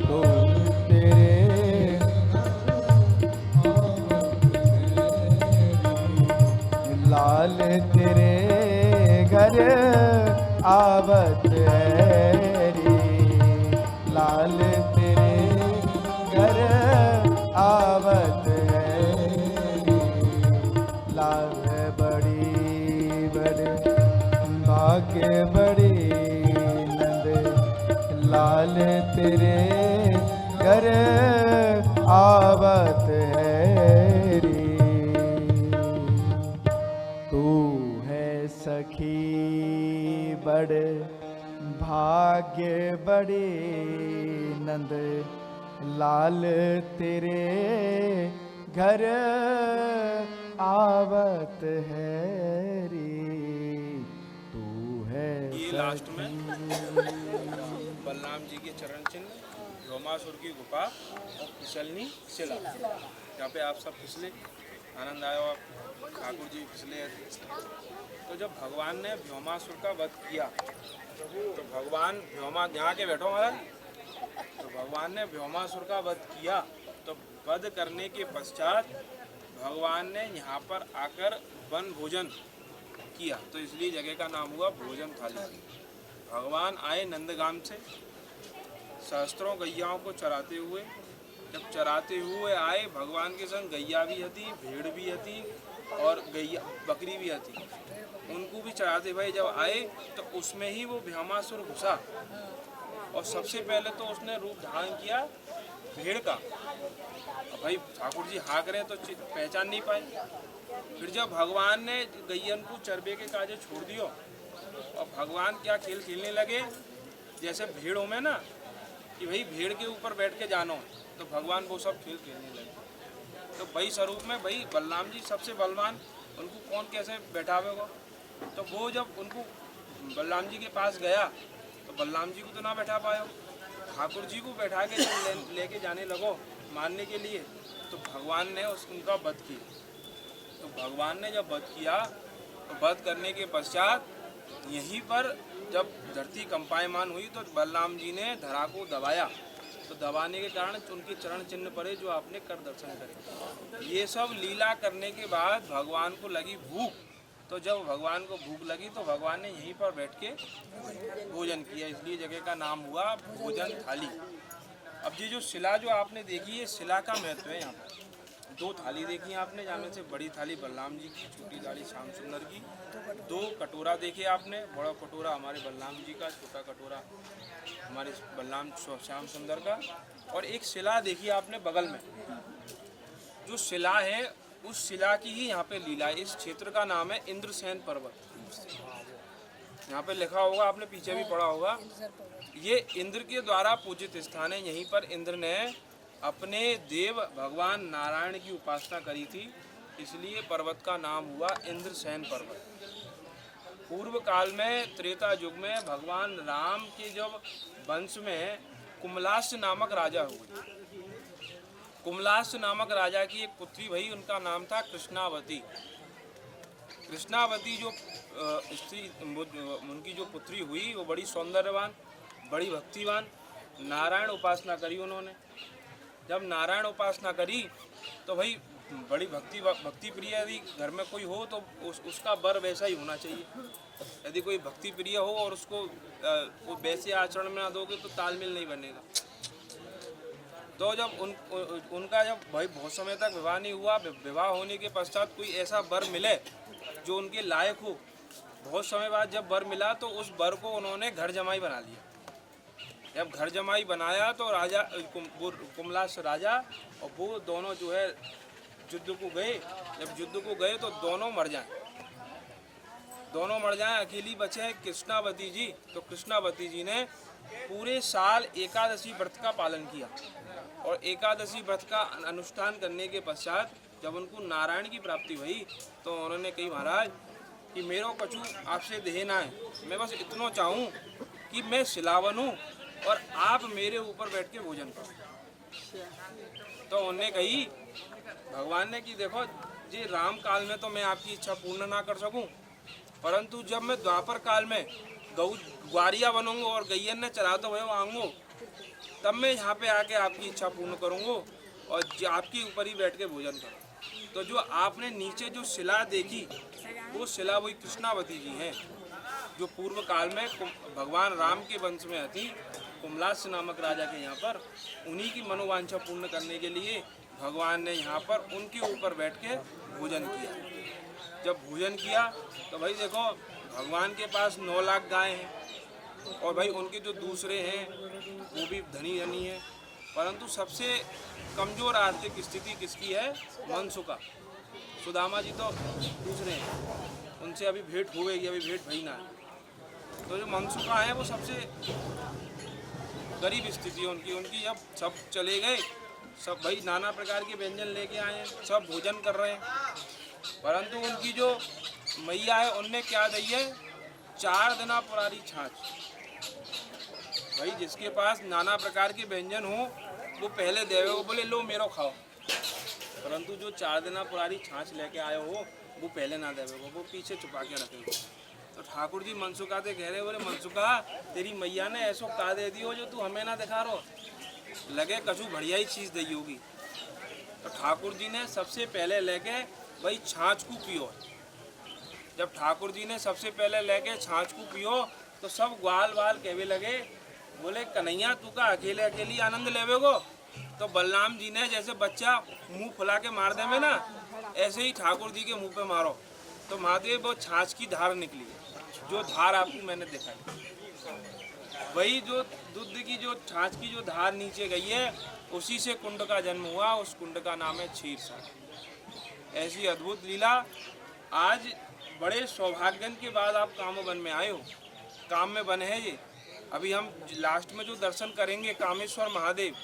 तो तेरे लाल तेरे घर आवत है री, लाल तेरे घर आवत है री, लाल बड़ी बड़े भाग्य बड़ी नंद लाल तेरे घर आवत है री। तू है सखी बड़ भाग्य बड़ी नंद लाल तेरे घर आवत है री, तू है ये लास्ट में बलराम जी के चरण चिन्ह, भौमासुर की गुफा और फिसलनी शिला। यहाँ पे आप सब फिसले, आनंद आया, आप ठाकुर जी फिसले। तो जब भगवान ने भौमासुर का वध किया तो भगवान भौमा यहाँ के बैठो महाराज, तो भगवान ने भौमासुर का वध किया। तो वध करने के पश्चात भगवान ने यहाँ पर आकर वन भोजन किया, तो इसलिए जगह का नाम हुआ भोजन थाली। भगवान आए नंदगाम से सहस्त्रों गैयाओं को चराते हुए। जब चराते हुए आए, भगवान के संग गैया भी हती, भेड़ भी हती और गैया बकरी भी हती, उनको भी चराते हुए जब आए तो उसमें ही वो भौमासुर घुसा और सबसे पहले तो उसने रूप धारण किया भेड़ का। अब भाई ठाकुर जी हाँक रहे तो पहचान नहीं पाए। फिर जब भगवान ने गैयन को चरबे के काजे छोड़ दियो और भगवान क्या खेल खेलने लगे, जैसे भेड़ हो में ना कि भाई भेड़ के ऊपर बैठ के जानो, तो भगवान वो सब खेल खेलने लगे। तो वही स्वरूप में भाई बलराम जी सबसे बलवान, उनको कौन कैसे बैठावेगा। तो वो जब उनको बलराम जी के पास गया तो बलराम जी को तो ना बैठा पायो, ठाकुर जी को बैठा के जब लेके जाने लगो मारने के लिए, तो भगवान ने उनका वध किया। तो भगवान ने जब वध किया तो वध करने के पश्चात यहीं पर जब धरती कंपायमान हुई तो बलराम जी ने धरा को दबाया। तो दबाने के कारण उनके चरण चिन्ह पड़े जो आपने कर दर्शन करे। ये सब लीला करने के बाद भगवान को लगी भूख, तो जब भगवान को भूख लगी तो भगवान ने यहीं पर बैठ के भोजन किया, इसलिए जगह का नाम हुआ भोजन थाली। अब ये जो शिला जो आपने देखी है, शिला का महत्व है। यहाँ पर दो थाली देखी आपने, जिनमें से बड़ी थाली बलराम जी की, छोटी थाली श्याम सुंदर की। दो कटोरा देखे आपने, बड़ा कटोरा हमारे बलराम जी का, छोटा कटोरा हमारे बलराम श्याम सुंदर का। और एक शिला देखी आपने बगल में, जो शिला है उस शिला की ही यहाँ पे लीला है। इस क्षेत्र का नाम है इंद्रसेन पर्वत। यहाँ पे लिखा होगा, आपने पीछे भी पढ़ा होगा, ये इंद्र के द्वारा पूजित स्थान है। यहीं पर इंद्र ने अपने देव भगवान नारायण की उपासना करी थी, इसलिए पर्वत का नाम हुआ इंद्रसेन पर्वत। पूर्व काल में त्रेता युग में भगवान राम के जब वंश में कुमलास्य नामक राजा हुए, कुमलास्य नामक राजा की एक पुत्री भई, उनका नाम था कृष्णावती। कृष्णावती जो स्त्री, उनकी जो पुत्री हुई वो बड़ी सौंदर्यवान, बड़ी भक्तिवान, नारायण उपासना करी उन्होंने। जब नारायण उपासना करी तो भाई बड़ी भक्ति प्रिय यदि घर में कोई हो तो उसका वर वैसा ही होना चाहिए। यदि कोई भक्ति प्रिय हो और उसको वो वैसे आचरण में ना दोगे तो तालमेल नहीं बनेगा। तो जब उनका जब भाई बहुत समय तक विवाह नहीं हुआ, विवाह होने के पश्चात कोई ऐसा वर मिले जो उनके लायक हो, बहुत समय बाद जब वर मिला तो उस वर को उन्होंने घर जमाई बना लिया। जब घर जमाई बनाया तो राजा वो कुमलाश राजा और वो दोनों जो है युद्ध को गए। जब युद्ध को गए तो दोनों मर जाएं, अकेली बचे कृष्णावती जी। तो कृष्णावती जी ने पूरे साल एकादशी व्रत का पालन किया और एकादशी व्रत का अनुष्ठान करने के पश्चात जब उनको नारायण की प्राप्ति हुई तो उन्होंने कही, महाराज कि मेरो कछु आपसे देना है, मैं बस इतना चाहूँ कि मैं सिलावन हूँ और आप मेरे ऊपर बैठ के भोजन करो। तो उन्होंने कही, भगवान ने कि देखो जी, राम काल में तो मैं आपकी इच्छा पूर्ण ना कर सकूं, परंतु जब मैं द्वापर काल में ग्वारिया बनूंगा और गैयन ने चराते हुए आऊँगा तब मैं यहाँ पे आके आपकी इच्छा पूर्ण करूँगा और आपके ऊपर ही बैठ के भोजन करूँ। तो जो आपने नीचे जो शिला देखी वो शिला वही कृष्णावती जी हैं, जो पूर्व काल में भगवान राम के वंश में थी, कुमलाश नामक राजा के यहाँ पर। उन्हीं की मनोवांछा पूर्ण करने के लिए भगवान ने यहाँ पर उनके ऊपर बैठ के भोजन किया। जब भोजन किया तो भाई देखो, भगवान के पास 9 लाख गाय हैं और भाई उनके जो दूसरे हैं वो भी धनी हैं, परंतु सबसे कमज़ोर आर्थिक स्थिति किसकी है? मनसुका। सुदामा जी तो दूसरे हैं, उनसे अभी भेंट होएगी, अभी भेंट भई ना है। तो जो मनसुका है वो सबसे गरीब स्थिति है उनकी। जब सब चले गए, सब भाई नाना प्रकार के व्यंजन लेके आए हैं, सब भोजन कर रहे हैं, परंतु उनकी जो मैया है उनने क्या दी है? 4 दिना पुरानी छाछ। भाई जिसके पास नाना प्रकार के व्यंजन हो वो पहले देवे को बोले लो मेरो खाओ, परंतु जो 4 दिना पुरानी छाछ लेके आए हो वो पहले ना देवे को, वो पीछे छुपा के रखेगा। तो ठाकुर जी मनसुका से कह रहे, बोले मनसुका तेरी मैया ने ऐसो का दे दी हो जो तू हमें ना दिखा रो, लगे कछु बढ़िया ही चीज़ दी होगी। तो ठाकुर जी ने सबसे पहले लेके भाई छाछ को पियो। जब ठाकुर जी ने सबसे पहले लेके छाछ को पियो तो सब ग्वाल वाल कहवे लगे, बोले कन्हैया तू का अकेले अकेली आनंद लेवे गो। तो बलराम जी ने जैसे बच्चा मुंह फुला के मार दे में ना, ऐसे ही ठाकुर जी के मुंह पे मारो तो महादेव वो छाछ की धार निकली, जो धार आपको मैंने दिखाई। वही जो दूध की जो छाछ की जो धार नीचे गई है उसी से कुंड का जन्म हुआ। उस कुंड का नाम है क्षीरसागर। ऐसी अद्भुत लीला। आज बड़े सौभाग्य के बाद आप कामवन में आए हो। काम में बने हैं ये। अभी हम लास्ट में जो दर्शन करेंगे कामेश्वर महादेव,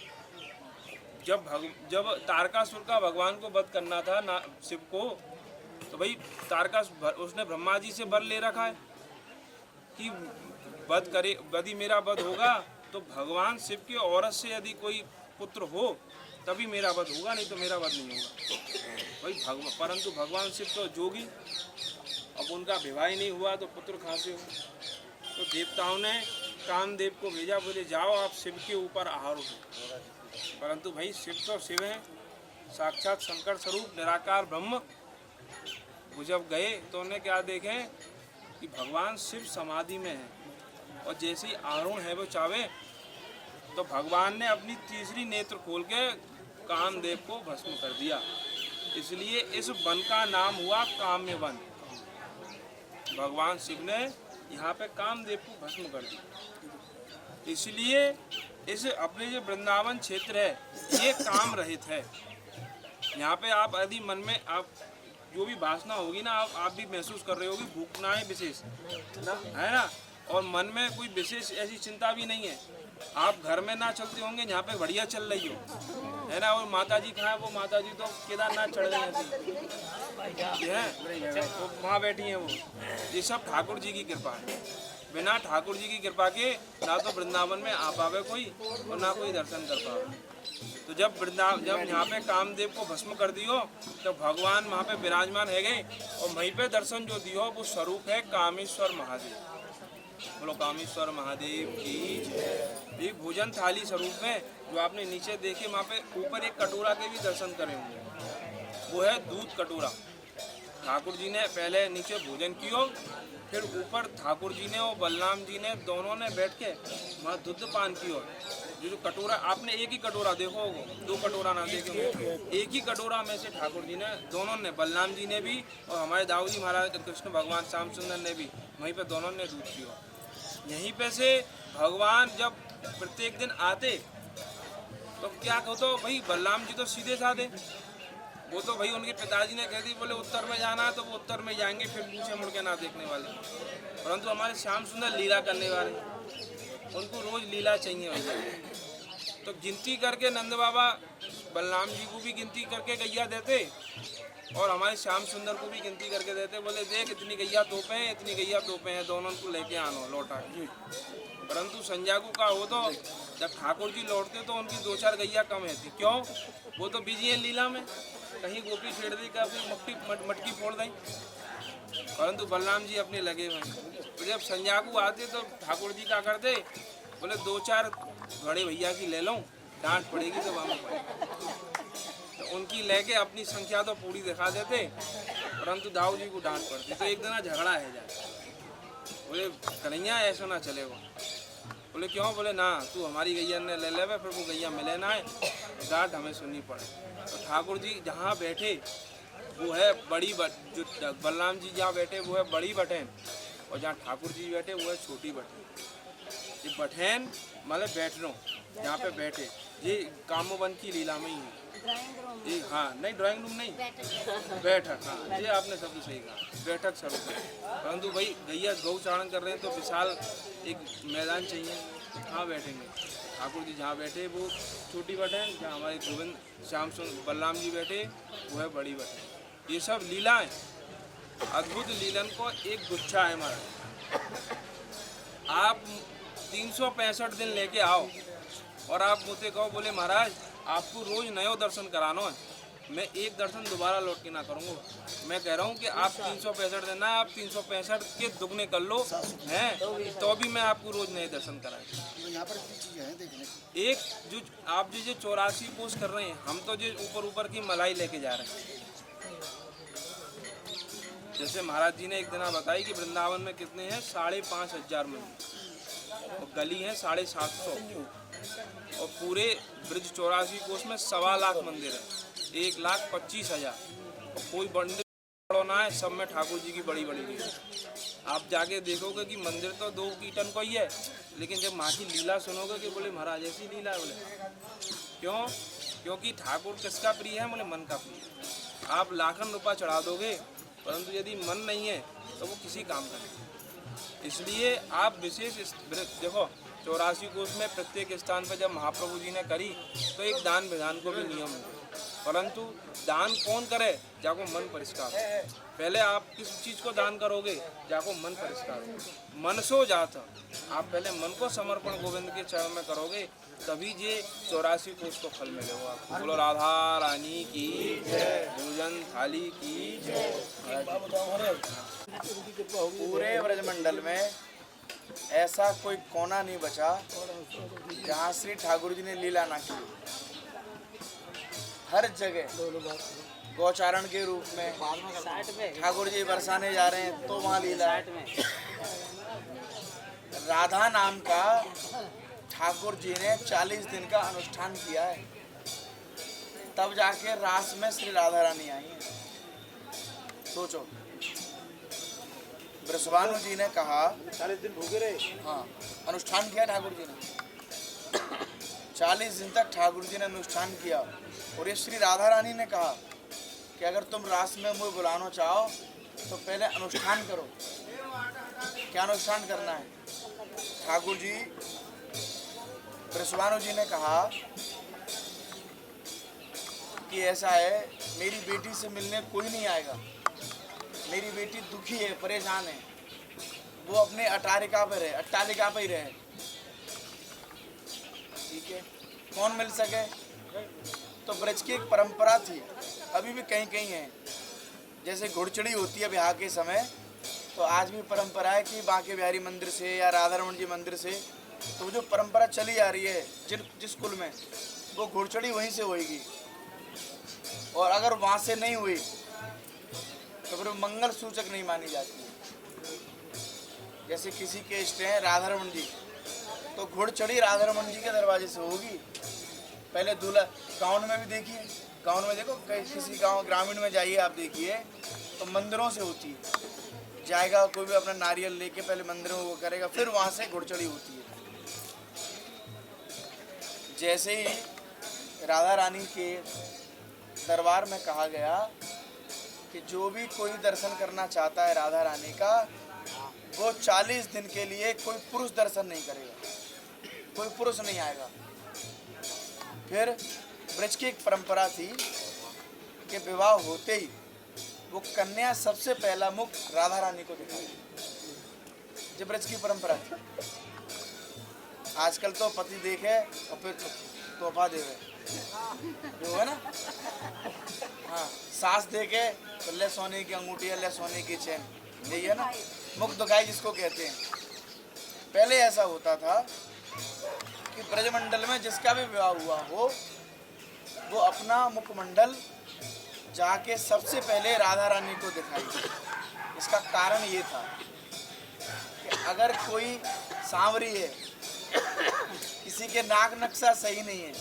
जब तारकासुर का भगवान को वध करना था ना शिव को, तो भाई उसने ब्रह्मा जी से वर ले रखा है कि वध करे, यदि मेरा वध होगा तो भगवान शिव के औरत से यदि कोई पुत्र हो तभी मेरा वध होगा, नहीं तो मेरा वध नहीं होगा। भाई परंतु भगवान शिव तो जोगी, अब उनका विवाह ही नहीं हुआ तो पुत्र कहाँ से हो। तो देवताओं ने कामदेव को भेजा, बोले जाओ आप शिव के ऊपर आहार हो। परंतु भाई शिव तो शिव है, साक्षात शंकर स्वरूप निराकार ब्रह्म। वो जब गए तो उन्हें क्या देखे कि भगवान शिव समाधि में है और जैसे ही आरूढ़ है वो चावे तो भगवान ने अपनी तीसरी नेत्र खोल के कामदेव को भस्म कर दिया। इसलिए इस वन का नाम हुआ काम्य वन। भगवान शिव ने यहाँ पे कामदेव को भस्म कर दिया। इसलिए इस अपने जो वृंदावन क्षेत्र है ये काम रहित है। यहाँ पे आप यदि मन में आप जो भी वासना होगी ना, आप भी महसूस कर रहे होगी, भूखना है विशेष है ना, और मन में कोई विशेष ऐसी चिंता भी नहीं है। आप घर में ना चलते होंगे, यहाँ पे बढ़िया चल रही हो है ना। और माता जी कहाँ है? वो माता जी तो केदारनाथ चढ़ गई है, तो वहाँ बैठी हैं वो। ये सब ठाकुर जी की कृपा है। बिना ठाकुर जी की कृपा के ना तो वृंदावन में आ पावे कोई और ना कोई दर्शन कर पावे। तो जब यहाँ पे कामदेव को भस्म कर दियो तो भगवान वहाँ पे विराजमान है गए और वहीं पे दर्शन जो दियो वो स्वरूप है कामेश्वर महादेव। बोलो कामेश्वर महादेव की जय। एक भोजन थाली स्वरूप में जो आपने नीचे देखे, वहाँ पे ऊपर एक कटोरा के भी दर्शन करे होंगे। वो है दूध कटोरा। ठाकुर जी ने पहले नीचे भोजन कियो, फिर ऊपर ठाकुर जी ने और बलराम जी ने दोनों ने बैठ के वहाँ दूध पान कियो। जो कटोरा आपने एक ही कटोरा देखो होगा, 2 कटोरा ना देखे होंगे, एक ही कटोरा में से ठाकुर जी ने दोनों ने, बलराम जी ने भी और हमारे दाऊ जी महाराज कृष्ण भगवान श्याम सुंदर ने भी वहीं पे दोनों ने दूध पियो। यहीं पे से भगवान जब प्रत्येक दिन आते तो क्या कहते भाई बलराम जी तो सीधे साधे, वो तो भाई उनके पिताजी ने कह दी बोले उत्तर में जाना है तो वो उत्तर में जाएंगे, फिर पीछे मुड़ के ना देखने वाले। परंतु हमारे श्याम सुंदर लीला करने वाले, उनको रोज लीला चाहिए भैया। तो गिनती करके नंद बाबा बलराम जी को भी गिनती करके गैया देते और हमारे श्याम सुंदर को भी गिनती करके देते, बोले देख इतनी गैया तोपे हैं, इतनी गैया तोपे हैं, दोनों को लेके आनो लौटा के। परंतु संजागू का हो तो जब ठाकुर जी लौटते तो उनकी 2-4 गैया कम है थी। क्यों? वो तो बिजी है लीला में, कहीं गोपी छेड़ दी, कभी मटकी फोड़ दी। परंतु बलराम जी अपने लगे हुए। तो जब संजागू आते तो ठाकुर जी क्या करते, बोले 2-4 बड़े भैया की ले लो, डांट पड़ेगी तो वहाँ तो उनकी लेके अपनी संख्या तो पूरी दिखा देते, परंतु दाऊ जी को डांट पड़ती। तो एक दिन झगड़ा है जाए, बोले कन्हैया ऐसा ना चलेगा। बोले क्यों? बोले ना तू हमारी गैया ने ले ले, फिर वो गैया मिले ना है, डांट हमें सुननी पड़े। तो ठाकुर जी जहाँ बैठे वो है बड़ी जो बलराम जी जहाँ बैठे वो है बड़ी बटैन, और जहाँ ठाकुर जी बैठे वो है छोटी बटैन। ये बटैन मतलब बैठनो, जहाँ पे बैठे, ये कामोबंद की लीला में ही है जी। हाँ नहीं, ड्राइंग रूम नहीं, बैठक। हाँ ये आपने शब्द सही कहा, बैठक स्वरूप है। परंतु भाई गैया गौचारण कर रहे हैं तो विशाल एक मैदान चाहिए, हाँ बैठेंगे। ठाकुर जी जहाँ बैठे वो छोटी बटैन, जहाँ हमारे गोविंद श्याम सुंदर बलराम जी बैठे वो है बड़ी बटैन। ये सब लीलाएं, अद्भुत लीलन को एक गुच्छा है हमारा। आप 365 दिन लेके आओ और आप मुझसे कहो बोले महाराज आपको रोज नयो दर्शन कराना है, मैं एक दर्शन दोबारा लौट के ना करूँगा। मैं कह रहा हूँ कि आप 365 दिन ना, आप 365 के दुगने कर लो हैं, तो भी मैं आपको रोज नए दर्शन कराए। यहाँ पर चीज़ें हैं देखने। एक जो आप जो 84 कोस कर रहे हैं, हम तो जो ऊपर की मलाई लेके जा रहे हैं। जैसे महाराज जी ने एक दिन बताई कि वृंदावन में कितने हैं, 5,500 मंदिर और गली हैं 750 और पूरे ब्रिज 84 कोस में 1.25 लाख मंदिर है, 1,25,000 और कोई मंदिर बड़ा ना है, सब में ठाकुर जी की बड़ी बड़ी लीला। आप जाके देखोगे कि मंदिर तो 2 कीर्तन को ही है, लेकिन जब माँ की लीला सुनोगे कि बोले महाराज ऐसी लीला है, बोले क्यों? क्योंकि ठाकुर किसका प्रिय है? बोले मन का प्रिय। आप लाखन रुपया चढ़ा दोगे, परंतु यदि मन नहीं है तो वो किसी काम का नहीं। इसलिए आप विशेष देखो 84 कोस में प्रत्येक स्थान पर जब महाप्रभु जी ने करी तो एक दान विधान को भी नियम है, परंतु दान कौन करे? जाको मन परिष्कार हो। पहले आप किस चीज़ को दान करोगे? जाको मन परिष्कार हो, मन सो जाता। आप पहले मन को समर्पण गोविंद के चरण में करोगे, तभी ये 84 कोस को फल मिलेगा आपको। बोलो राधा रानी की जय, भोजन थाली की जय। पूरे ब्रजमंडल में ऐसा कोई कोना नहीं बचा जहाँ श्री ठाकुर जी ने लीला ना की। हर जगह गौचारण के रूप में ठाकुर जी बरसाने जा रहे हैं तो वहाँ लीला है। राधा नाम का ठाकुर जी ने 40 दिन का अनुष्ठान किया है, तब जाके रास में श्री राधा रानी आई है। सोचो, बृषभानु जी ने कहा 40 दिन भूखे रहे, हाँ अनुष्ठान किया ठाकुर जी ने 40 दिन तक ठाकुर जी ने अनुष्ठान किया। और ये श्री राधा रानी ने कहा कि अगर तुम रास में मुझे बुलाना चाहो तो पहले अनुष्ठान करो। क्या अनुष्ठान करना है? ठाकुर जी बृषभानु जी ने कहा कि ऐसा है, मेरी बेटी से मिलने कोई नहीं आएगा, मेरी बेटी दुखी है, परेशान है, वो अपने अट्टालिका पे ही रहे। ठीक है, कौन मिल सके? तो ब्रज की एक परंपरा थी, अभी भी कहीं कहीं है, जैसे घुड़चड़ी होती है ब्याह के समय, तो आज भी परंपरा है कि बांके बिहारी मंदिर से या राधारमण जी मंदिर से, तो जो परंपरा चली आ रही है जिस कुल में, वो घुड़चड़ी वहीं से होएगी। और अगर वहां से नहीं हुई तो फिर मंगल सूचक नहीं मानी जाती। जैसे किसी के इष्ट हैं राधारमण जी, तो घुड़चढ़ी राधारमण जी के दरवाजे से होगी। पहले दूल्हा गाँव में भी देखिए, गाँव में देखो, किसी गांव ग्रामीण में जाइए आप देखिए तो मंदिरों से होती है। जाएगा कोई भी अपना नारियल लेके पहले मंदिरों में वो करेगा, फिर वहां से घुड़चढ़ी होती है। जैसे ही राधा रानी के दरबार में कहा गया कि जो भी कोई दर्शन करना चाहता है राधा रानी का, वो 40 दिन के लिए कोई पुरुष दर्शन नहीं करेगा, कोई पुरुष नहीं आएगा। फिर ब्रज की एक परंपरा थी कि विवाह होते ही वो कन्या सबसे पहला मुख राधा रानी को दिखाई, जो ब्रज की परंपरा थी। आजकल तो पति देखे और फिर तोहफा देवे, जो है ना, हाँ, सास देखे तो ले सोने की अंगूठी, ले सोने की चैन, यही है ना, मुख दिखाई जिसको कहते हैं। पहले ऐसा होता था कि ब्रजमंडल में जिसका भी विवाह हुआ हो वो अपना मुखमंडल जाके सबसे पहले राधा रानी को दिखाई। इसका कारण ये था कि अगर कोई सांवरी है, किसी के नाक नक्शा सही नहीं है,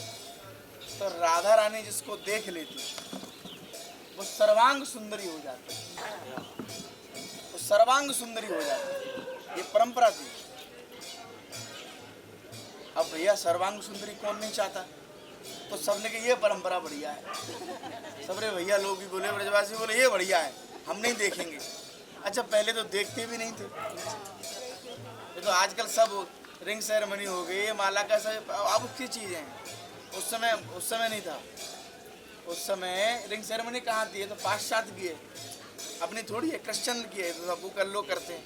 तो राधा रानी जिसको देख लेती वो सर्वांग सुंदरी हो जाती, वो सर्वांग सुंदरी हो जाती। ये परंपरा थी। अब भैया सर्वांग सुंदरी कौन नहीं चाहता, तो सबने कहा ये परंपरा बढ़िया है। सबरे भैया लोग भी बोले, ब्रजवासी बोले ये बढ़िया है, हम नहीं देखेंगे। अच्छा, पहले तो देखते भी नहीं थे, ये तो आजकल सब रिंग सेरेमनी हो गई, ये माला का सब अब की चीज़ें हैं। उस समय नहीं था। उस समय रिंग सेरेमनी कहाँ थी, तो पाश्चात्य की है, अपनी थोड़ी है, क्रिश्चियन की है, तो सब वो कर लो करते हैं।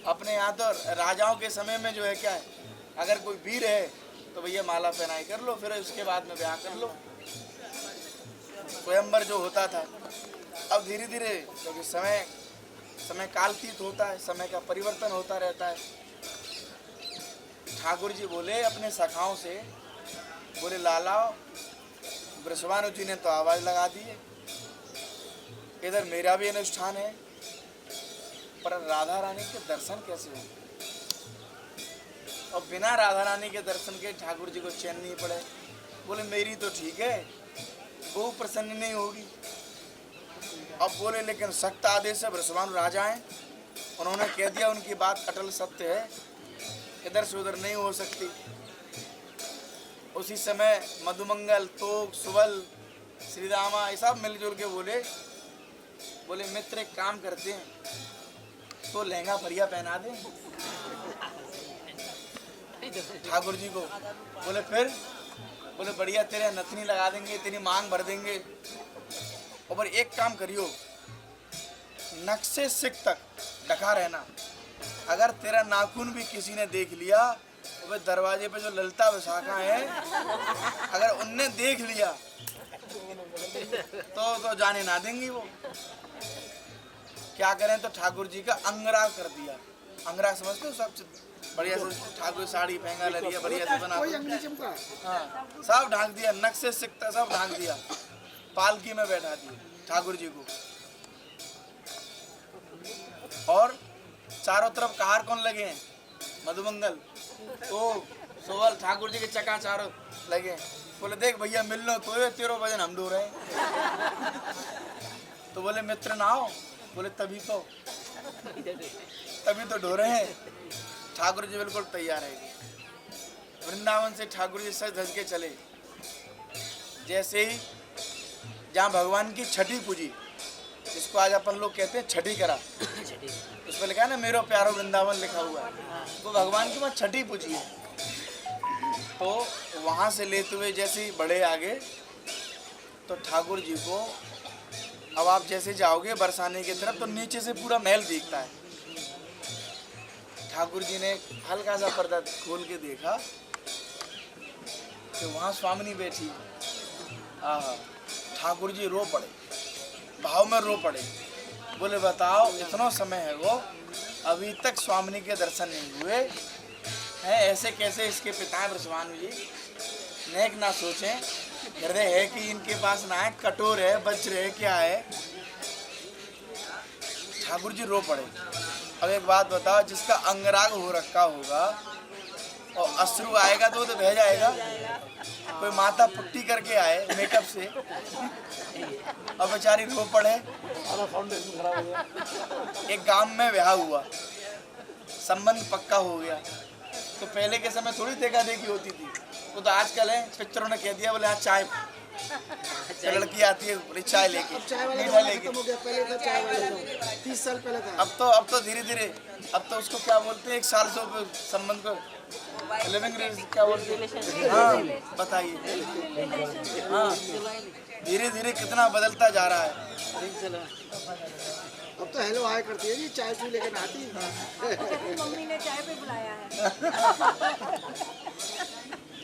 अपने यहाँ तो राजाओं के समय में जो है क्या है, अगर कोई वीर है तो भैया माला पहनाई कर लो, फिर उसके बाद में ब्याह कर लो। स्वयंवर जो होता था। अब धीरे धीरे क्योंकि समय कालतीत होता है, समय का परिवर्तन होता रहता है। ठाकुर जी बोले अपने सखाओं से, बोले लाला, वृषभानु जी ने तो आवाज लगा दी है, इधर मेरा भी अनुष्ठान है, पर राधा रानी के दर्शन कैसे होंगे? और बिना राधा रानी के दर्शन के ठाकुर जी को चैन नहीं पड़े। बोले मेरी तो ठीक है, वो प्रसन्न नहीं होगी। अब बोले लेकिन सख्त आदेश है, वृषभानु राजा हैं, उन्होंने कह दिया, उनकी बात अटल सत्य है, इधर से उधर नहीं हो सकती। उसी समय मधुमंगल, तोक, सुबल, श्रीदामा ये सब मिलजुल के बोले मित्र एक काम करते हैं, तो लहंगा बढ़िया पहना दें ठाकुर जी को। बोले फिर? बोले बढ़िया तेरे नथनी लगा देंगे, तेरी मांग भर देंगे, और एक काम करियो, नख से सिक तक ढका रहना। अगर तेरा नाखून भी किसी ने देख लिया तो वे दरवाजे पे जो ललिता विशाखा है, अगर उनने देख लिया तो जाने ना देंगी वो। क्या करें, तो ठाकुर जी का अंगराग कर दिया। अंगराग समझते हो, सब बढ़िया से ठाकुर साड़ी पहना लिया, बढ़िया से बना, हाँ सब ढांक दिया, नख से सिक तक सब ढांक दिया, पालकी में बैठा दिया ठाकुर जी को। और चारों तरफ कहार कौन लगे हैं? मधुमंगल, तो सोवल, ठाकुर जी के चका चारों लगे। बोले देख भैया मिल लो, तो तेरो भजन हम डो रहे। तो बोले मित्र ना हो, बोले तभी तो डो रहे हैं। ठाकुर जी बिल्कुल तैयार है। वृंदावन से ठाकुर जी सज धज के चले। जैसे ही जहाँ भगवान की छठी पूजी, जिसको आज अपन लोग कहते हैं छठी करा, उस पर लिखा है ना मेरो प्यारो वृंदावन लिखा हुआ है, तो भगवान की वहाँ छठी पूजी है। तो वहाँ से लेते हुए जैसे ही बड़े आगे, तो ठाकुर जी को, अब आप जैसे जाओगे बरसाने की तरफ, तो नीचे से पूरा महल दिखता है। ठाकुर जी ने हल्का सा पर्दा खोल के देखा कि वहाँ स्वामिनी बैठी। ठाकुर जी रो पड़े, भाव में रो पड़े। बोले बताओ, इतना समय है वो, अभी तक स्वामिनी के दर्शन नहीं हुए हैं, ऐसे कैसे? इसके पिता वृषभानु जी नेक ना सोचें कि हृदय है कि इनके पास ना है, कठोर है, वज्र है, क्या है। ठाकुर जी रो पड़े। अब एक बात बताओ, जिसका अंगराग हो रखा होगा और अश्रु आएगा तो बह जाएगा। कोई माता पुट्टी करके आए मेकअप से और बेचारी रो पड़े। एक गांव में ब्याह हुआ, संबंध पक्का हो गया, तो पहले के समय थोड़ी देखा देखी होती थी। तो आजकल है, पिक्चरों ने कह दिया बोले हाँ चाय, तो लड़की आती है बोले चाय लेके, मीठा लेके। पहले था चाय वाला, 30 साल पहले था। अब तो धीरे धीरे, अब तो उसको क्या बोलते हैं, 1 साल से संबंध को लिविंग क्या बोलते हैं। हाँ बताइए, हाँ धीरे धीरे कितना बदलता जा रहा है। अब तो हेलो हाय करती है जी, चाय चू लेकर नहाती। मम्मी ने चाय पे बुलाया है।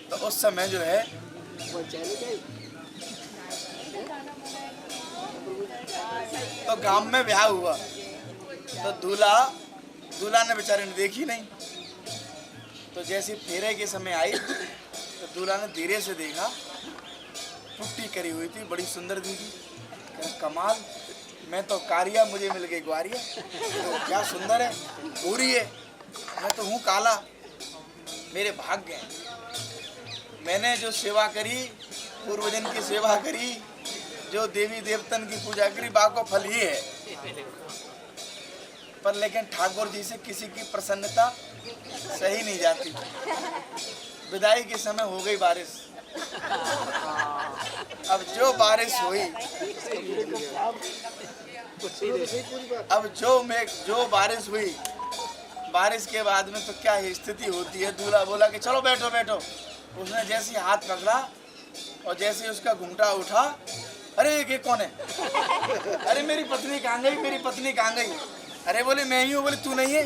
तो उस समय जो है वो चाय लेके आई। तो गांव में ब्याह हुआ, तो दूल्हा ने बेचारे ने देखी नहीं। तो जैसे फेरे के समय आई तो दूल्हा ने धीरे से देखा, पुट्टी करी हुई थी, बड़ी सुंदर दीदी। कमाल, मैं तो कारिया, मुझे मिल गई ग्वारिया। तो क्या सुंदर है, पूरी है, मैं तो हूँ काला। मेरे भाग्य हैं, मैंने जो सेवा करी, पूर्वजन की सेवा करी, जो देवी देवतन की पूजा करी, बाको फल ही है। पर लेकिन ठाकुर जी से किसी की प्रसन्नता सही नहीं जाती। विदाई के समय हो गई बारिश। अब जो बारिश हुई, अब जो बारिश हुई, बारिश के बाद में तो क्या स्थिति होती है। दूल्हा बोला कि चलो बैठो बैठो। उसने जैसे ही हाथ पकड़ा और जैसे ही उसका घूंघटा उठा, अरे ये कौन है? अरे मेरी पत्नी कहाँ गई, मेरी पत्नी कहाँ गई? अरे बोले मैं ही हूँ। बोले तू नहीं है?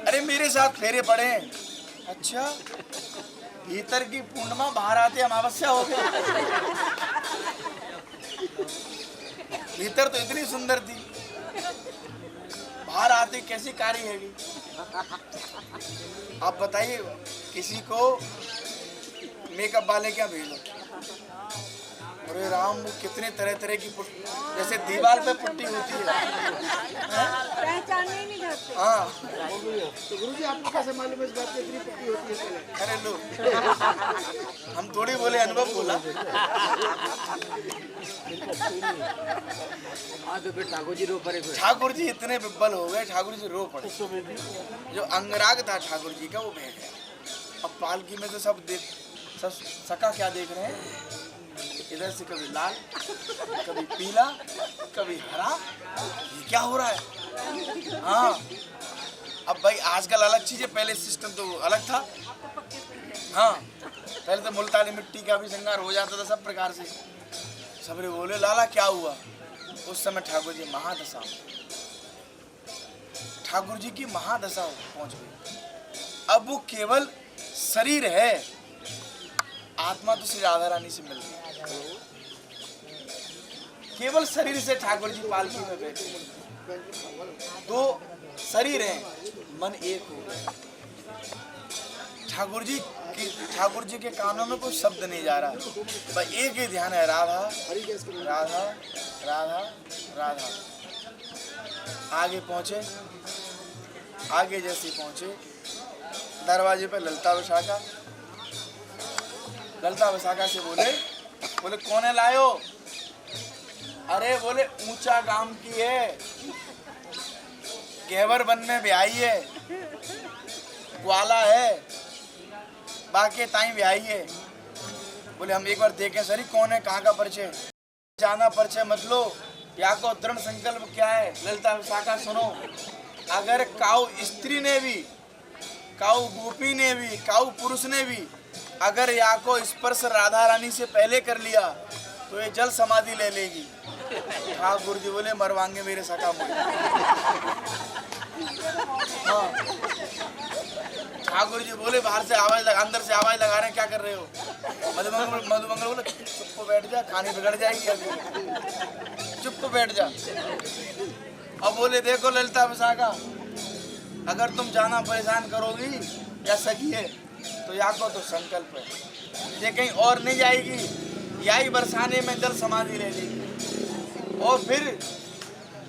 अरे मेरे साथ फेरे पड़े हैं। अच्छा, भीतर की पूर्णिमा बाहर आते अमावस्या हो गया। भीतर तो इतनी सुंदर थी, बाहर आते कैसी कारी हैगी। आप बताइए, किसी को मेकअप वाले क्या भेजो। अरे राम, वो कितने तरह तरह की जैसे दीवार पे पुट्टी होती है, पहचानने ही नहीं जाते। हाँ। तो गुरुजी आपको कैसे मालूम है इस बात की इतनी पुट्टी होती है पहले? अरे लो, हम थोड़ी बोले, अनुभव बोला। तो फिर ठाकुर जी रो पड़े। ठाकुर जी इतने विब्बल हो गए, ठाकुर जी रो पड़े। जो अंगराग था ठाकुर जी का वो बह गया। अब पालकी में तो सब सका क्या देख रहे हैं, इधर से कभी लाल, कभी पीला, कभी हरा, ये क्या हो रहा है। हाँ, अब भाई आजकल अलग चीज है, पहले सिस्टम तो अलग था। हाँ, पहले तो मुल्तानी मिट्टी का भी श्रृंगार हो जाता था सब प्रकार से। सबरे बोले लाला क्या हुआ। उस समय ठाकुर जी महादशा, ठाकुर जी की महादशा पहुंच गई। अब वो केवल शरीर है, आत्मा तो श्री राधा रानी से मिल गई। केवल शरीर से ठाकुर जी पालकी में बैठे। दो शरीर हैं, मन एक हो गया। ठाकुर जी के कानों में कोई शब्द नहीं जा रहा, बस एक ही ध्यान है, राधा राधा राधा राधा। आगे पहुंचे, आगे जैसे पहुंचे, दरवाजे पे ललता विशाखा से बोले कौन है लायो। अरे बोले ऊंचा गांव की है, गहवर वन में ब्याही है, ग्वाला है, बाकी ताई ब्याही है। बोले हम एक बार देखें सरी कौन है, कहाँ का परिचय। जाना परिचय मत लो, या को दृढ़ संकल्प क्या है। ललिता विशाखा सुनो, अगर काऊ स्त्री ने भी, काऊ गोपी ने भी, काऊ पुरुष ने भी अगर या को स्पर्श राधा रानी से पहले कर लिया तो ये जल समाधि ले लेगी। ठाकुर जी बोले मरवाएंगे मेरे सका मुझे। हाँ, ठाकुर जी बोले बाहर से आवाज लगा, अंदर से आवाज लगा रहे हैं, क्या कर रहे हो। मधुमंगल बोले चुप बैठ जा, कहानी बिगड़ जाएगी अभी, चुप बैठ जा। अब बोले देखो ललिता विशाखा, अगर तुम जाना परेशान करोगी या सखी है तो या को तो संकल्प है, ये कहीं और नहीं जाएगी, यही बरसाने में जल समाधि ले ली और फिर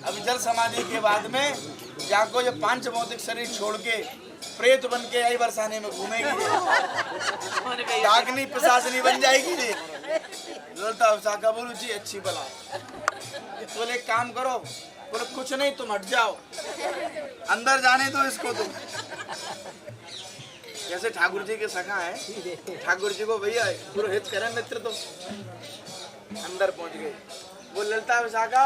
अब जल समाधि के बाद में जाको ये पांच भौतिक शरीर छोड़ के प्रेत बन के यही बरसाने में घूमेगी डाकनी प्रशासनी बन जाएगी जी। ललता विशाखा बोलू जी अच्छी बला बोले एक काम करो, बोले कुछ नहीं तुम हट जाओ, अंदर जाने दो इसको तुम। जैसे ठाकुर जी के सखा है, ठाकुर जी को भैया पुरोहित करें मित्र तो अंदर पहुंच गए। वो ललता विशाखा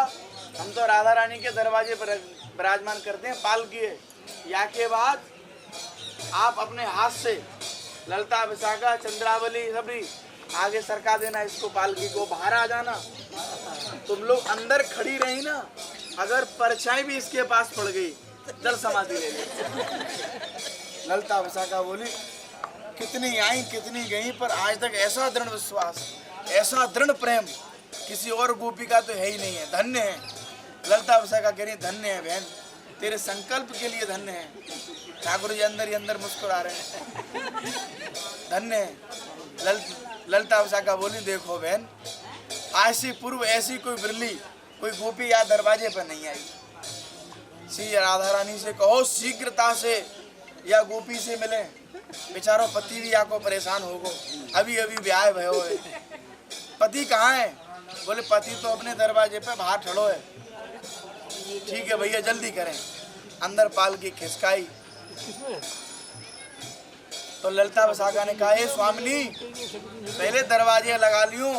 हम तो राधा रानी के दरवाजे पर विराजमान करते हैं पाल किए, या के बाद आप अपने हाथ से ललता विशाखा चंद्रावली सबरी आगे सरका देना इसको पालकी को, बाहर आ जाना। तुम लोग अंदर खड़ी रही ना, अगर परछाई भी इसके पास पड़ गई जल समाधि ले ले। ललता विशाखा बोली कितनी आई कितनी गई, पर आज तक ऐसा दृढ़ विश्वास ऐसा दृढ़ प्रेम किसी और गोपी का तो है ही नहीं है। धन्य है ललता विशाखा कह रही धन्य है बहन, तेरे संकल्प के लिए धन्य है। ठाकुर जी अंदर ही अंदर मुस्कुरा रहे हैं, धन्य है। ललता विशाखा बोली देखो बहन, आज से पूर्व ऐसी कोई बिरली कोई गोपी या दरवाजे पर नहीं आई। श्री राधा रानी से कहो शीघ्रता से या गोपी से मिले, बेचारो पति भी आपको परेशान होगो, अभी अभी ब्याह भयो है। पति कहाँ है? बोले पति तो अपने दरवाजे पे बाहर खड़ो है। ठीक है भैया जल्दी करें। अंदर पाल की खिसकाई तो ललता विशाखा ने कहा ए स्वामिनी पहले दरवाजे लगा लियूं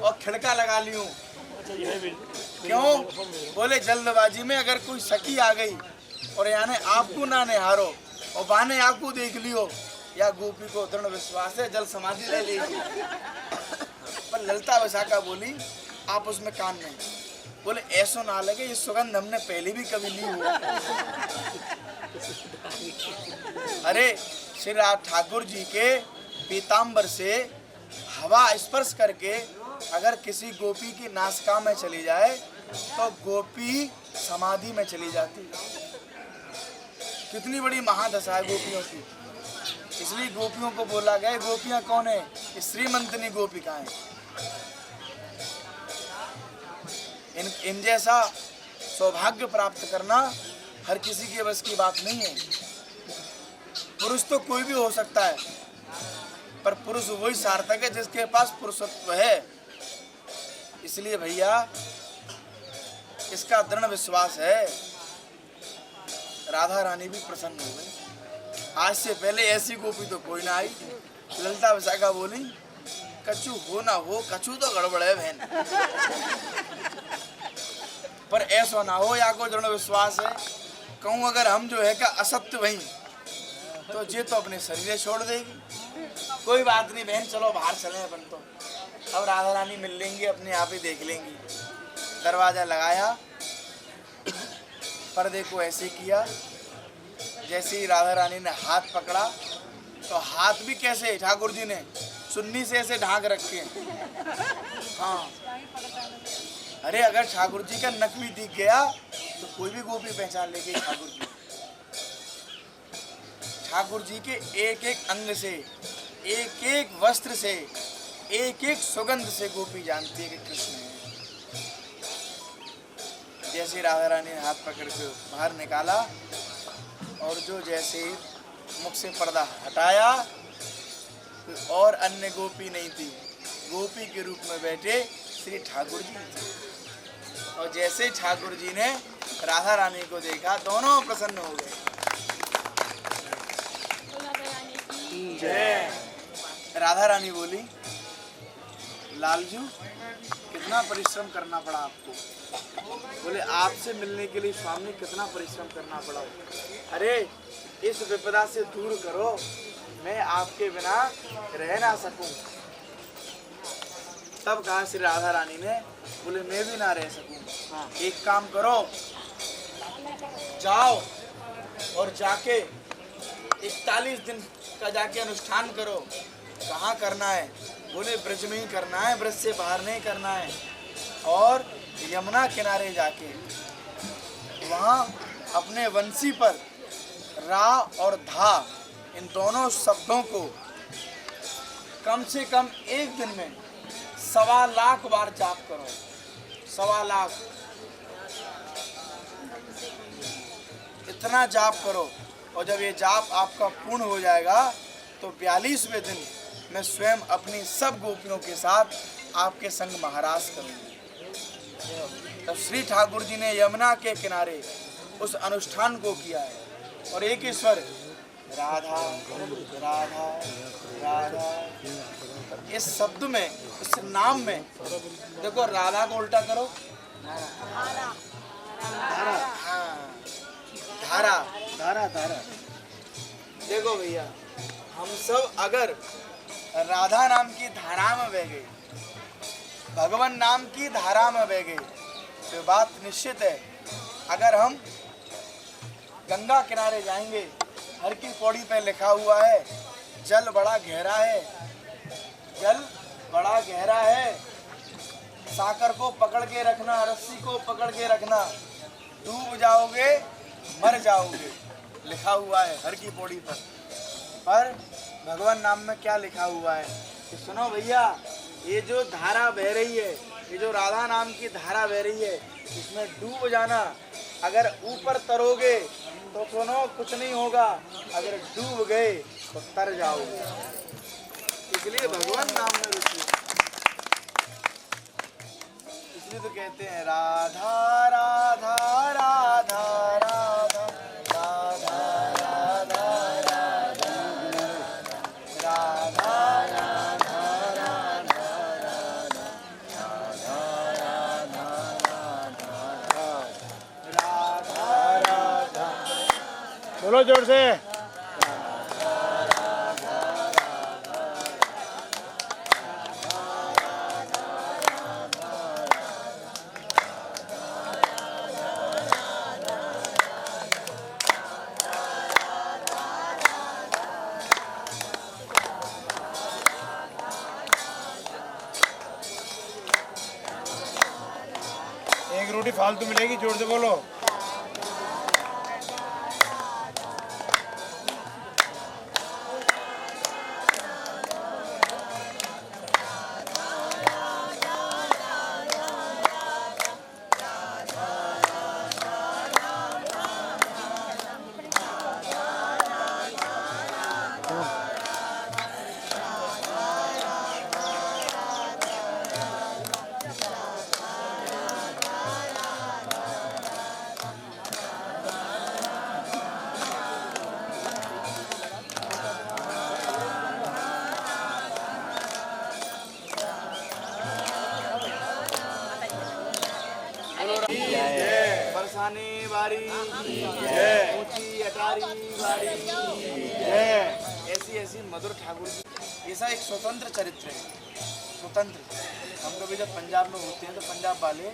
और खिड़का लगा लियूं। क्यों? बोले जल्दबाजी में अगर कोई सखी आ गई और यानी आपको ना निहारो और बाने आपको देख लियो, या गोपी को दृढ़ विश्वास है जल समाधि ले लेगी। पर ललता विशाखा बोली आप उसमें कान नहीं। बोले ऐसा ना लगे ये सुगंध हमने पहले भी कभी ली हो। अरे श्री ठाकुर जी के पीताम्बर से हवा स्पर्श करके अगर किसी गोपी की नासिका में चली जाए तो गोपी समाधि में चली जाती। कितनी बड़ी महादशा है गोपियों की। इसलिए गोपियों को बोला गया गोपियां कौन है? श्रीमंतनी गोपिकाएं। इन जैसा सौभाग्य प्राप्त करना हर किसी के बस की बात नहीं है। पुरुष तो कोई भी हो सकता है, पर पुरुष वही सार्थक है जिसके पास पुरुषत्व है। इसलिए भैया इसका दृढ़ विश्वास है। राधा रानी भी प्रसन्न हो गई। आज से पहले ऐसी गोपी तो कोई ना आई। ललता विशाखा बोली कछु हो ना हो, कछु तो गड़बड़ है बहन, पर ऐसा ना हो या को दृढ़ विश्वास है। कहूँ अगर हम जो है का असत्य वही तो ये तो अपने शरीर छोड़ देगी। कोई बात नहीं बहन चलो बाहर चले अपन तो, अब राधा रानी मिल लेंगी अपने आप ही देख लेंगी। दरवाजा लगाया, पर्दे को ऐसे किया, जैसे ही राधा रानी ने हाथ पकड़ा तो हाथ भी कैसे ठाकुर जी ने चुन्नी से ऐसे ढांक रखे। हाँ अरे अगर ठाकुर जी का नक भी दिख गया तो कोई भी गोपी पहचान लेगी ठाकुर जी। ठाकुर जी के एक एक अंग से, एक एक वस्त्र से, एक एक सुगंध से गोपी जानती है कि कृष्ण है। जैसे राधा रानी ने हाथ पकड़ के बाहर निकाला और जो जैसे मुख से पर्दा हटाया तो और अन्य गोपी नहीं थी, गोपी के रूप में बैठे श्री ठाकुर जी थे। और जैसे ठाकुर जी ने राधा रानी को देखा दोनों प्रसन्न हो गए। जय। राधा रानी बोली लालजू कितना परिश्रम करना पड़ा आपको। बोले आपसे मिलने के लिए स्वामी कितना परिश्रम करना पड़ा। अरे इस विपदा से दूर करो, मैं आपके बिना रह ना सकूं। तब कहा श्री राधा रानी ने, बोले मैं भी ना रह सकूं। एक काम करो, जाओ और जाके 41 दिन का जाके अनुष्ठान करो। कहाँ करना है? बोले ब्रज में ही करना है, ब्रज से बाहर नहीं करना है। और यमुना किनारे जाके वहाँ अपने वंशी पर रा और धा इन दोनों शब्दों को कम से कम एक दिन में 1.25 बार जाप करो, 1.25 इतना जाप करो। और जब ये जाप आपका पूर्ण हो जाएगा तो 42वें दिन मैं स्वयं अपनी सब गोपियों के साथ आपके संग महाराज करूंगी। तब श्री ठाकुर जी ने यमुना के किनारे उस अनुष्ठान को किया है और एक ही स्वर राधा राधा राधा। इस शब्द में, इस नाम में देखो, राधा को उल्टा करो, धारा, हाँ, धारा धारा धारा। देखो भैया, हम सब अगर राधा नाम की धारा में बह गए, भगवान नाम की धारा में बह गए, तो बात निश्चित है। अगर हम गंगा किनारे जाएंगे, हर की पौड़ी पे लिखा हुआ है जल बड़ा गहरा है, जल बड़ा गहरा है, साकर को पकड़ के रखना, रस्सी को पकड़ के रखना, डूब जाओगे मर जाओगे, लिखा हुआ है हर की पौड़ी पर भगवान नाम में क्या लिखा हुआ है कि सुनो भैया, ये जो धारा बह रही है, ये जो राधा नाम की धारा बह रही है, इसमें डूब जाना। अगर ऊपर तरोगे तो सुनो कुछ नहीं होगा, अगर डूब गए तो तर जाओगे। इसलिए भगवान नाम में रुचि, इसलिए तो कहते हैं राधा राधा राधा राधा राधा राधा राधा राधा बोलो जोर से। एक रोटी फालतू मिलेगी, जोर से बोलो। बरसाने वारी ऊंची अटारी वारी ऐसी ऐसी मधुर ठाकुर की, ऐसा एक स्वतंत्र चरित्र है। स्वतंत्र, हम कभी जब पंजाब में होते हैं तो पंजाब वाले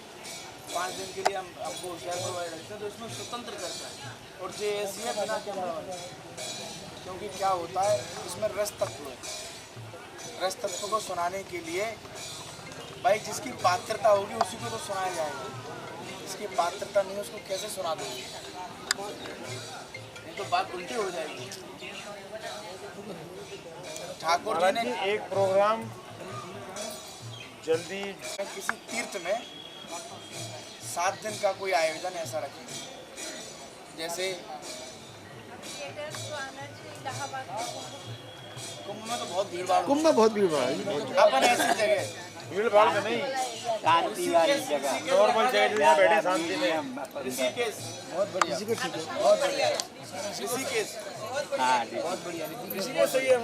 5 दिन के लिए हमको होशियार करवाए रखते हैं, तो इसमें स्वतंत्र करता है। और जो ऐसी है बिना कैमरा वाले, क्योंकि क्या होता है इसमें रस तत्व है। रस तत्व को सुनाने के लिए भाई जिसकी पात्रता होगी उसी को तो सुनाया जाएगा, जिसकी पात्रता नहीं उसको कैसे सुना दोगे? नहीं तो बात उल्टी हो जाएगी। ठाकुर जी ने एक प्रोग्राम जल्दी किसी तीर्थ में 7 दिन का कोई आयोजन ऐसा रखेंगे, जैसे कुंभ में तो बहुत भीड़ भाड़, कुंभ में बहुत भीड़ भाड़, अपन ऐसी जगह भीड़ भाड़ में नहीं, शांति वाली जगह, नॉर्मल जगह जहाँ बैठे शांति में। ऋषिकेश बहुत बढ़िया, बहुत बढ़िया ऋषिकेश, हाँ जी, बहुत बढ़िया ऋषिकेश सही है,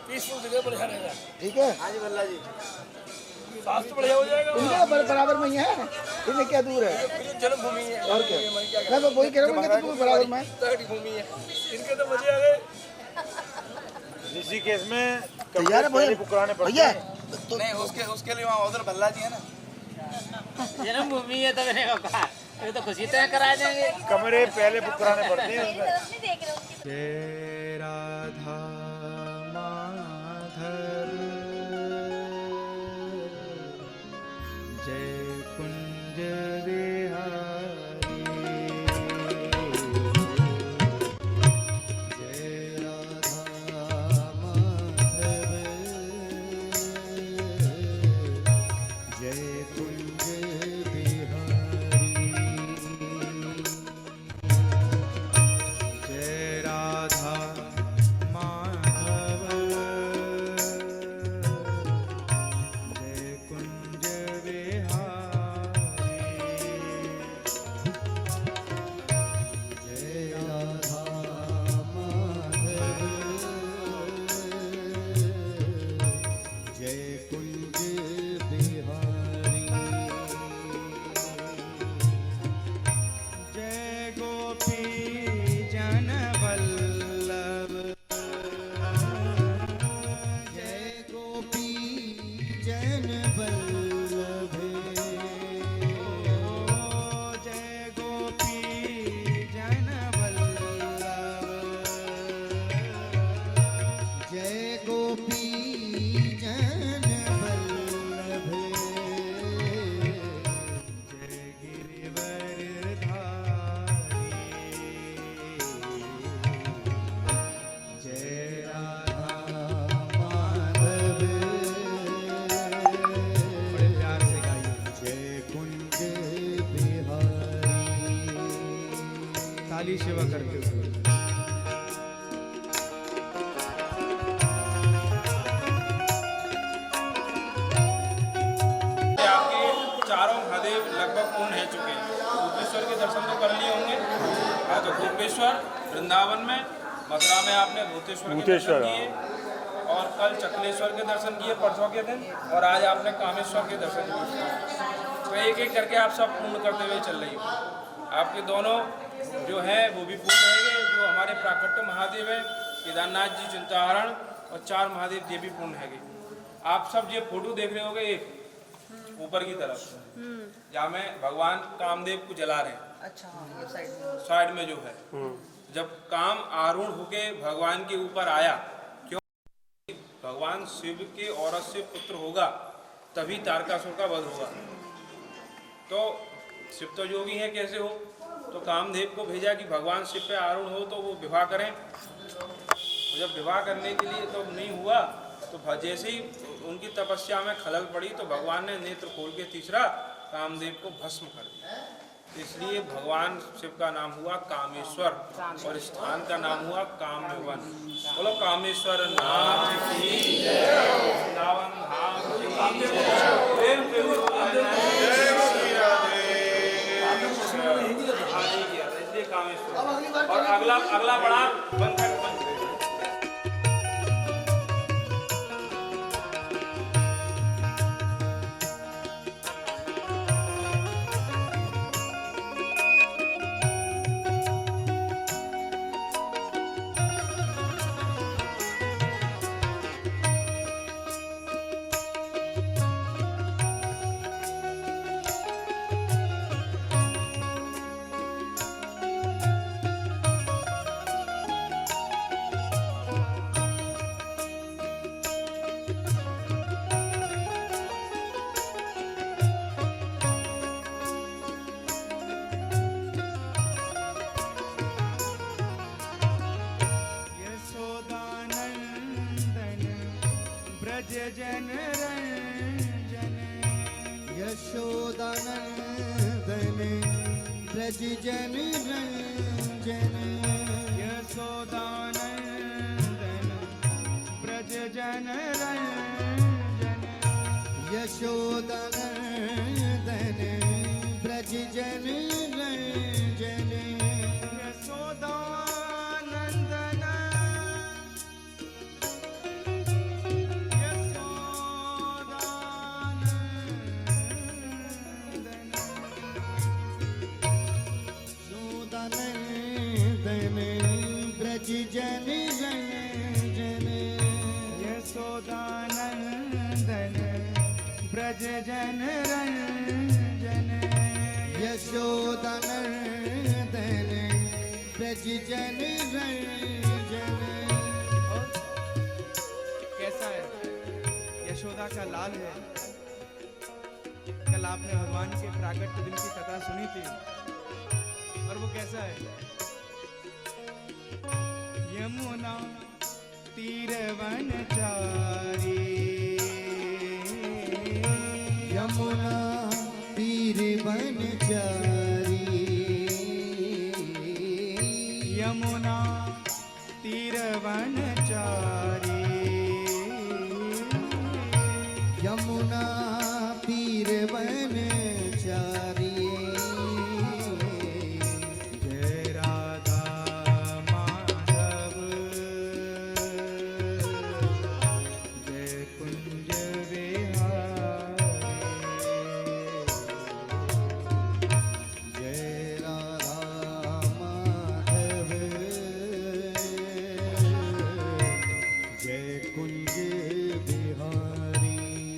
पीसफुल जगह बढ़िया रहेगा। ठीक है, हाँ जी भल्ला जी, स्वास्थ्य बढ़िया हो जाएगा। इनके बराबर में ही है, इनमें क्या दूर है? जन्मभूमि है और क्या? मैं तो वही कह रहा हूँ, इनके तो बराबर में है। भूमि है, इनके तो मजे आ गए। ऋषिकेश में तैयार है पहले पुकाराने पड़ते भैया? हैं। नहीं उसके लिए वहाँ उधर भल्ला जी है ना, जन्मभूमि है तो मैंने कहा ये तो खुशी तय करा देंगे। कमरे पहले बुक कराने पड़ते हैं उसमें। जय राधा माधव जय कुंज विहारी जय राधा माधव माली सेवा करते हुए। आपके चारों महादेव लगभग पूर्ण हो चुके हैं। गोपेश्वर के दर्शन तो कर लिए होंगे। हाँ, तो गोपेश्वर वृंदावन में, मथुरा में आपने भूतेश्वर के दर्शन किए, और कल चकलेश्वर के दर्शन किए परसों के दिन, और आज आपने कामेश्वर के दर्शन किए। तो एक एक करके आप सब पूर्ण करते हुए चल रही हो। आपके दोनों जो है वो भी पूर्ण रहेंगे। जो हमारे प्राकट्य महादेव है केदारनाथ जी, चिंताहरण, और 4 महादेव ये भी पूर्ण हैगे। आप सब ये फोटो देख रहे होगे, एक ऊपर की तरफ जहाँ में भगवान कामदेव को जला रहे हैं। अच्छा, ये साइड में जो है, जब काम आरूढ़ होके भगवान के ऊपर आया, क्यों? भगवान शिव के औरत से पुत्र होगा तभी तारकासुर का वध होगा। तो शिव तो योगी है, कैसे हो? तो कामदेव को भेजा कि भगवान शिव पे आरूढ़ हो तो वो विवाह करें। तो जब विवाह करने के लिए तो नहीं हुआ, तो जैसे ही उनकी तपस्या में खलल पड़ी तो भगवान ने नेत्र खोल के तीसरा कामदेव को भस्म कर दिया। इसलिए भगवान शिव का नाम हुआ कामेश्वर, और स्थान का नाम हुआ कामवन। बोलो कामेश्वर नाथ की जय, वृंदावन धाम की जय। प्रेम से बोलो जय श्री राधे। इसलिए कामेश्वर। और अगला बड़ा बंद कर जन रंजन, यशोदानंदन ब्रज जन रंजन, यशोदानंदन ब्रज जन रंजन, यशोदानंदन ब्रज जन रंजन, यशोदानंदन जन रंजन, यशोदानंदन ब्रज जन रंजन, यशोदानंदन ब्रज जन रंजन। कैसा है? यशोदा का लाल है। कल आपने भगवान के प्राकट्य दिन की कथा सुनी थी, और वो कैसा है? यमुना तीर वनचारी, यमुना तीर वनचारी, यमुना तीर वनचारी, यमुना तीर वनचारी,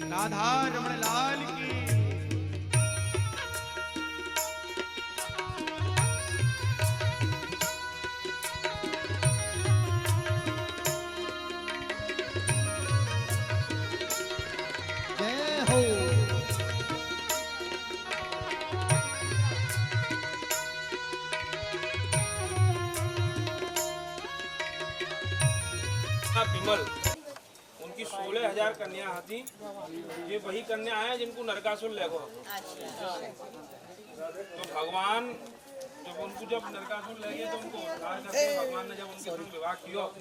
राधा रमण लाल की। जय हो। विमल, उनकी 16,000 कन्या थी। ये वही कन्या है जिनको नरकासुर ले गो। तो भगवान जो अब उनको जब नरकासुर ले गया तो उनको उद्धार करके भगवान ने जब उनके संग विवाह किया तो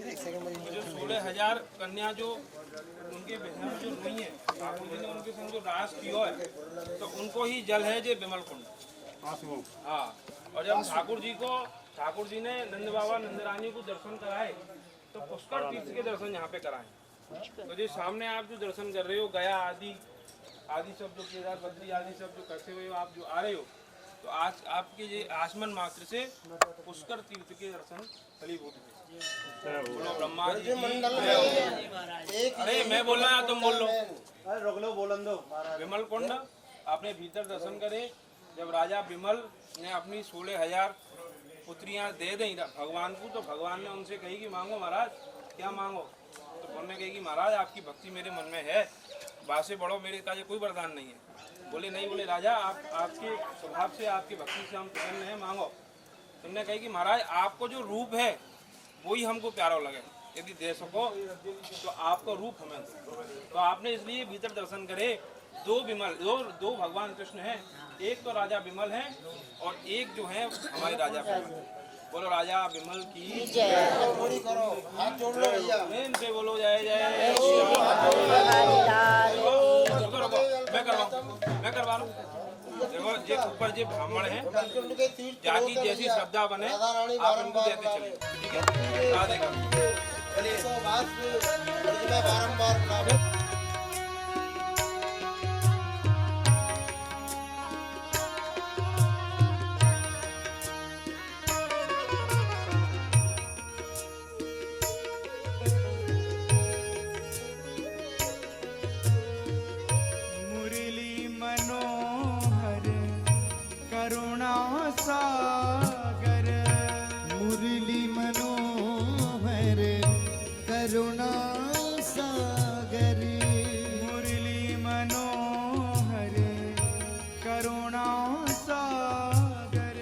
जो 16,000 कन्या जो उनके विवाह में जो नहीं है ठाकुर जी ने उनके संग जो रास किया है तो उनको ही जल है जो विमल कुंड। हाँ, और जब ठाकुर जी ने नंद बाबा नंद रानी को दर्शन कराए तो पुष्कर तीर्थ के दर्शन यहाँ पे कराए। तो जो सामने आप जो दर्शन कर रहे हो गया आदि सब जो केदार बद्री आदि सब जो करते हुए आप जो आ रहे हो तो आज आपके ये आसमन मात्र से पुष्कर तीर्थ के दर्शन फलीभूत हुए। बोलो ब्रह्मा जी की। अरे मैं बोल रहा तुम बोल लो। रोक लो, बोलन दो। विमल कुंड आपने भीतर दर्शन करे। जब राजा विमल ने अपनी 16,000 पुत्रियां दे दी भगवान को तो भगवान ने उनसे कही कि मांगो महाराज, क्या मांगो? तो उन्होंने कही कि महाराज आपकी भक्ति मेरे मन में है, बासे बड़ो मेरे का ये कोई वरदान नहीं है। बोले नहीं, बोले राजा आपके स्वभाव से आपकी भक्ति से हम प्रसन्न हैं, मांगो। तुमने कही कि महाराज आपको जो रूप है वही हमको प्यारा लगे, यदि दे सको तो आपका रूप हमें दो। तो आपने इसलिए भीतर दर्शन करे। दो भगवान कृष्ण हैं, एक तो राजा विमल है और एक जो है हमारे राजा विमल। बोलो राजा विमल की जय। करो, हाथ जोड़ लो भैया। प्रेम से बोलो जय जय। मैं करवा लूँ। देखो ये ऊपर जो ब्राह्मण है जाति जैसी श्रद्धा बने आप इनको देते चले, ठीक है? बता देगा बारंबार सागर मुरली मनोहर करुणा सागर मुरली मनोहर करुणा सागर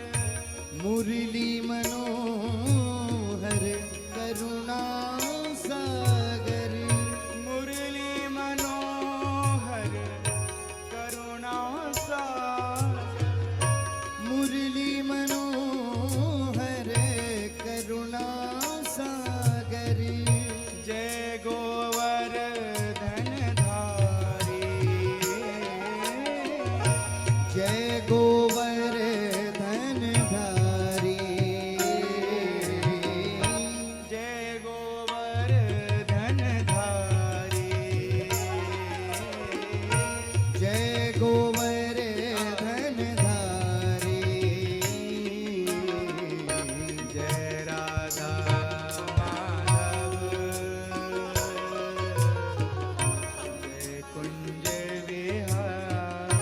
मुरली मनोहर करुणा सागर मुरली मनोहर करुणा सागर मुरली मनोहर करुणा सागर जय गोवर्धन धारी जय गोवर्धन धारी जय गोवर्धन धारी जय गोवर्धन धारी जय राधा माधव जय कुंज विहारी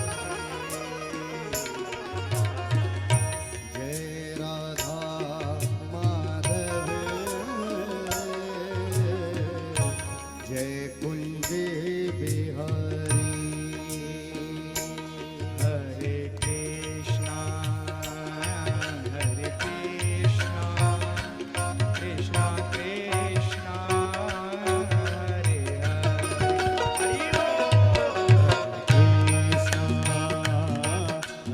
जय राधा माधव जय कुंज बिहारी हरे कृष्णा कृष्णा कृष्णा हरे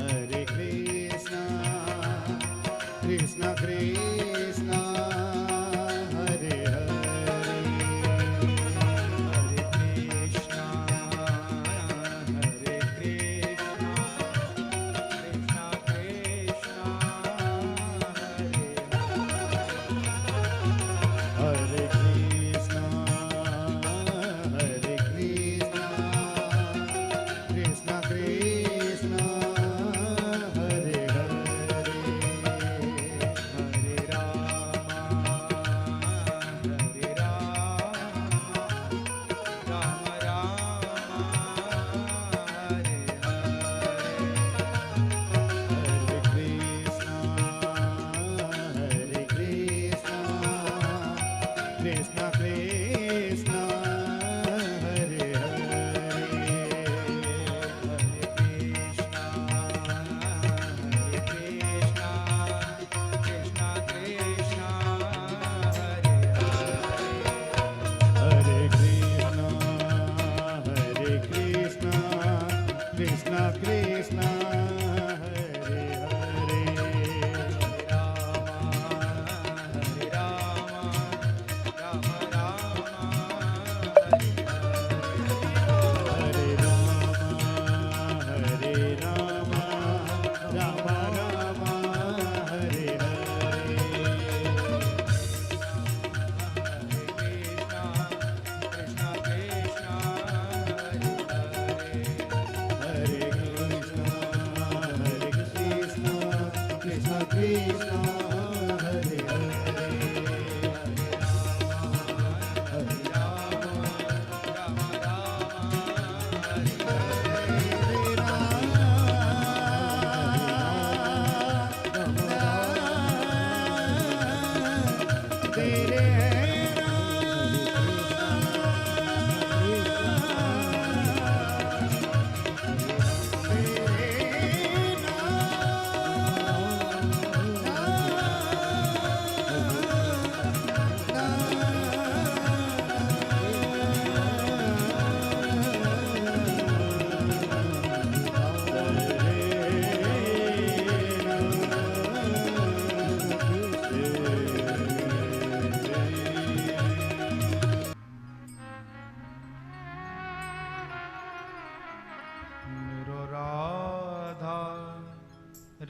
हरे कृष्णा कृष्णा कृष्णा हरे हरे कृष्णा हरे कृष्णा कृष्णा कृष्णा हरे कृष्णा हरे कृष्णा कृष्णा कृष्णा हरे हरे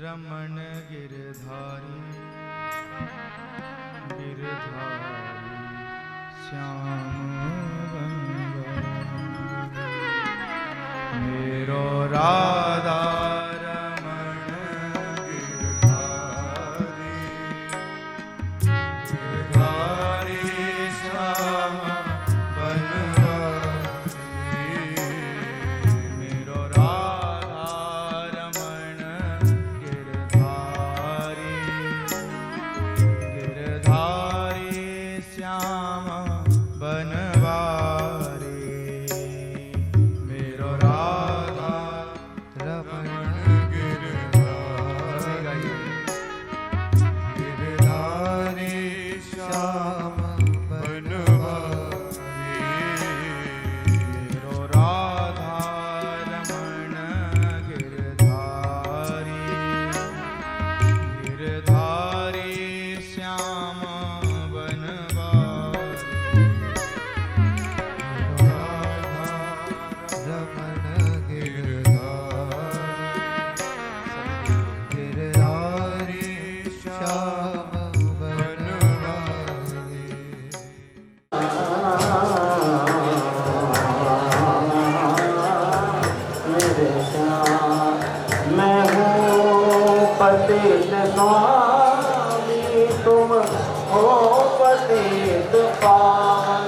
रमण गिरधारी गिरधारी श्याम गंगा मेरो राधा रमण गिरधारी गिरधारी श्याम बनवारी मेरो राधा रमण गिरधारी गिरधारी श्याम बनवारी मेरो राधा रमण गिरधारी गिरधारी श्याम बनवारी मेरो राधा रमण गिरधारी गिरधारी श्याम बनवारी रमण गिरधारी गिरधारी श्याम बनवारी मैं हूँ पतित स्वामी तुम हो पतित पावन।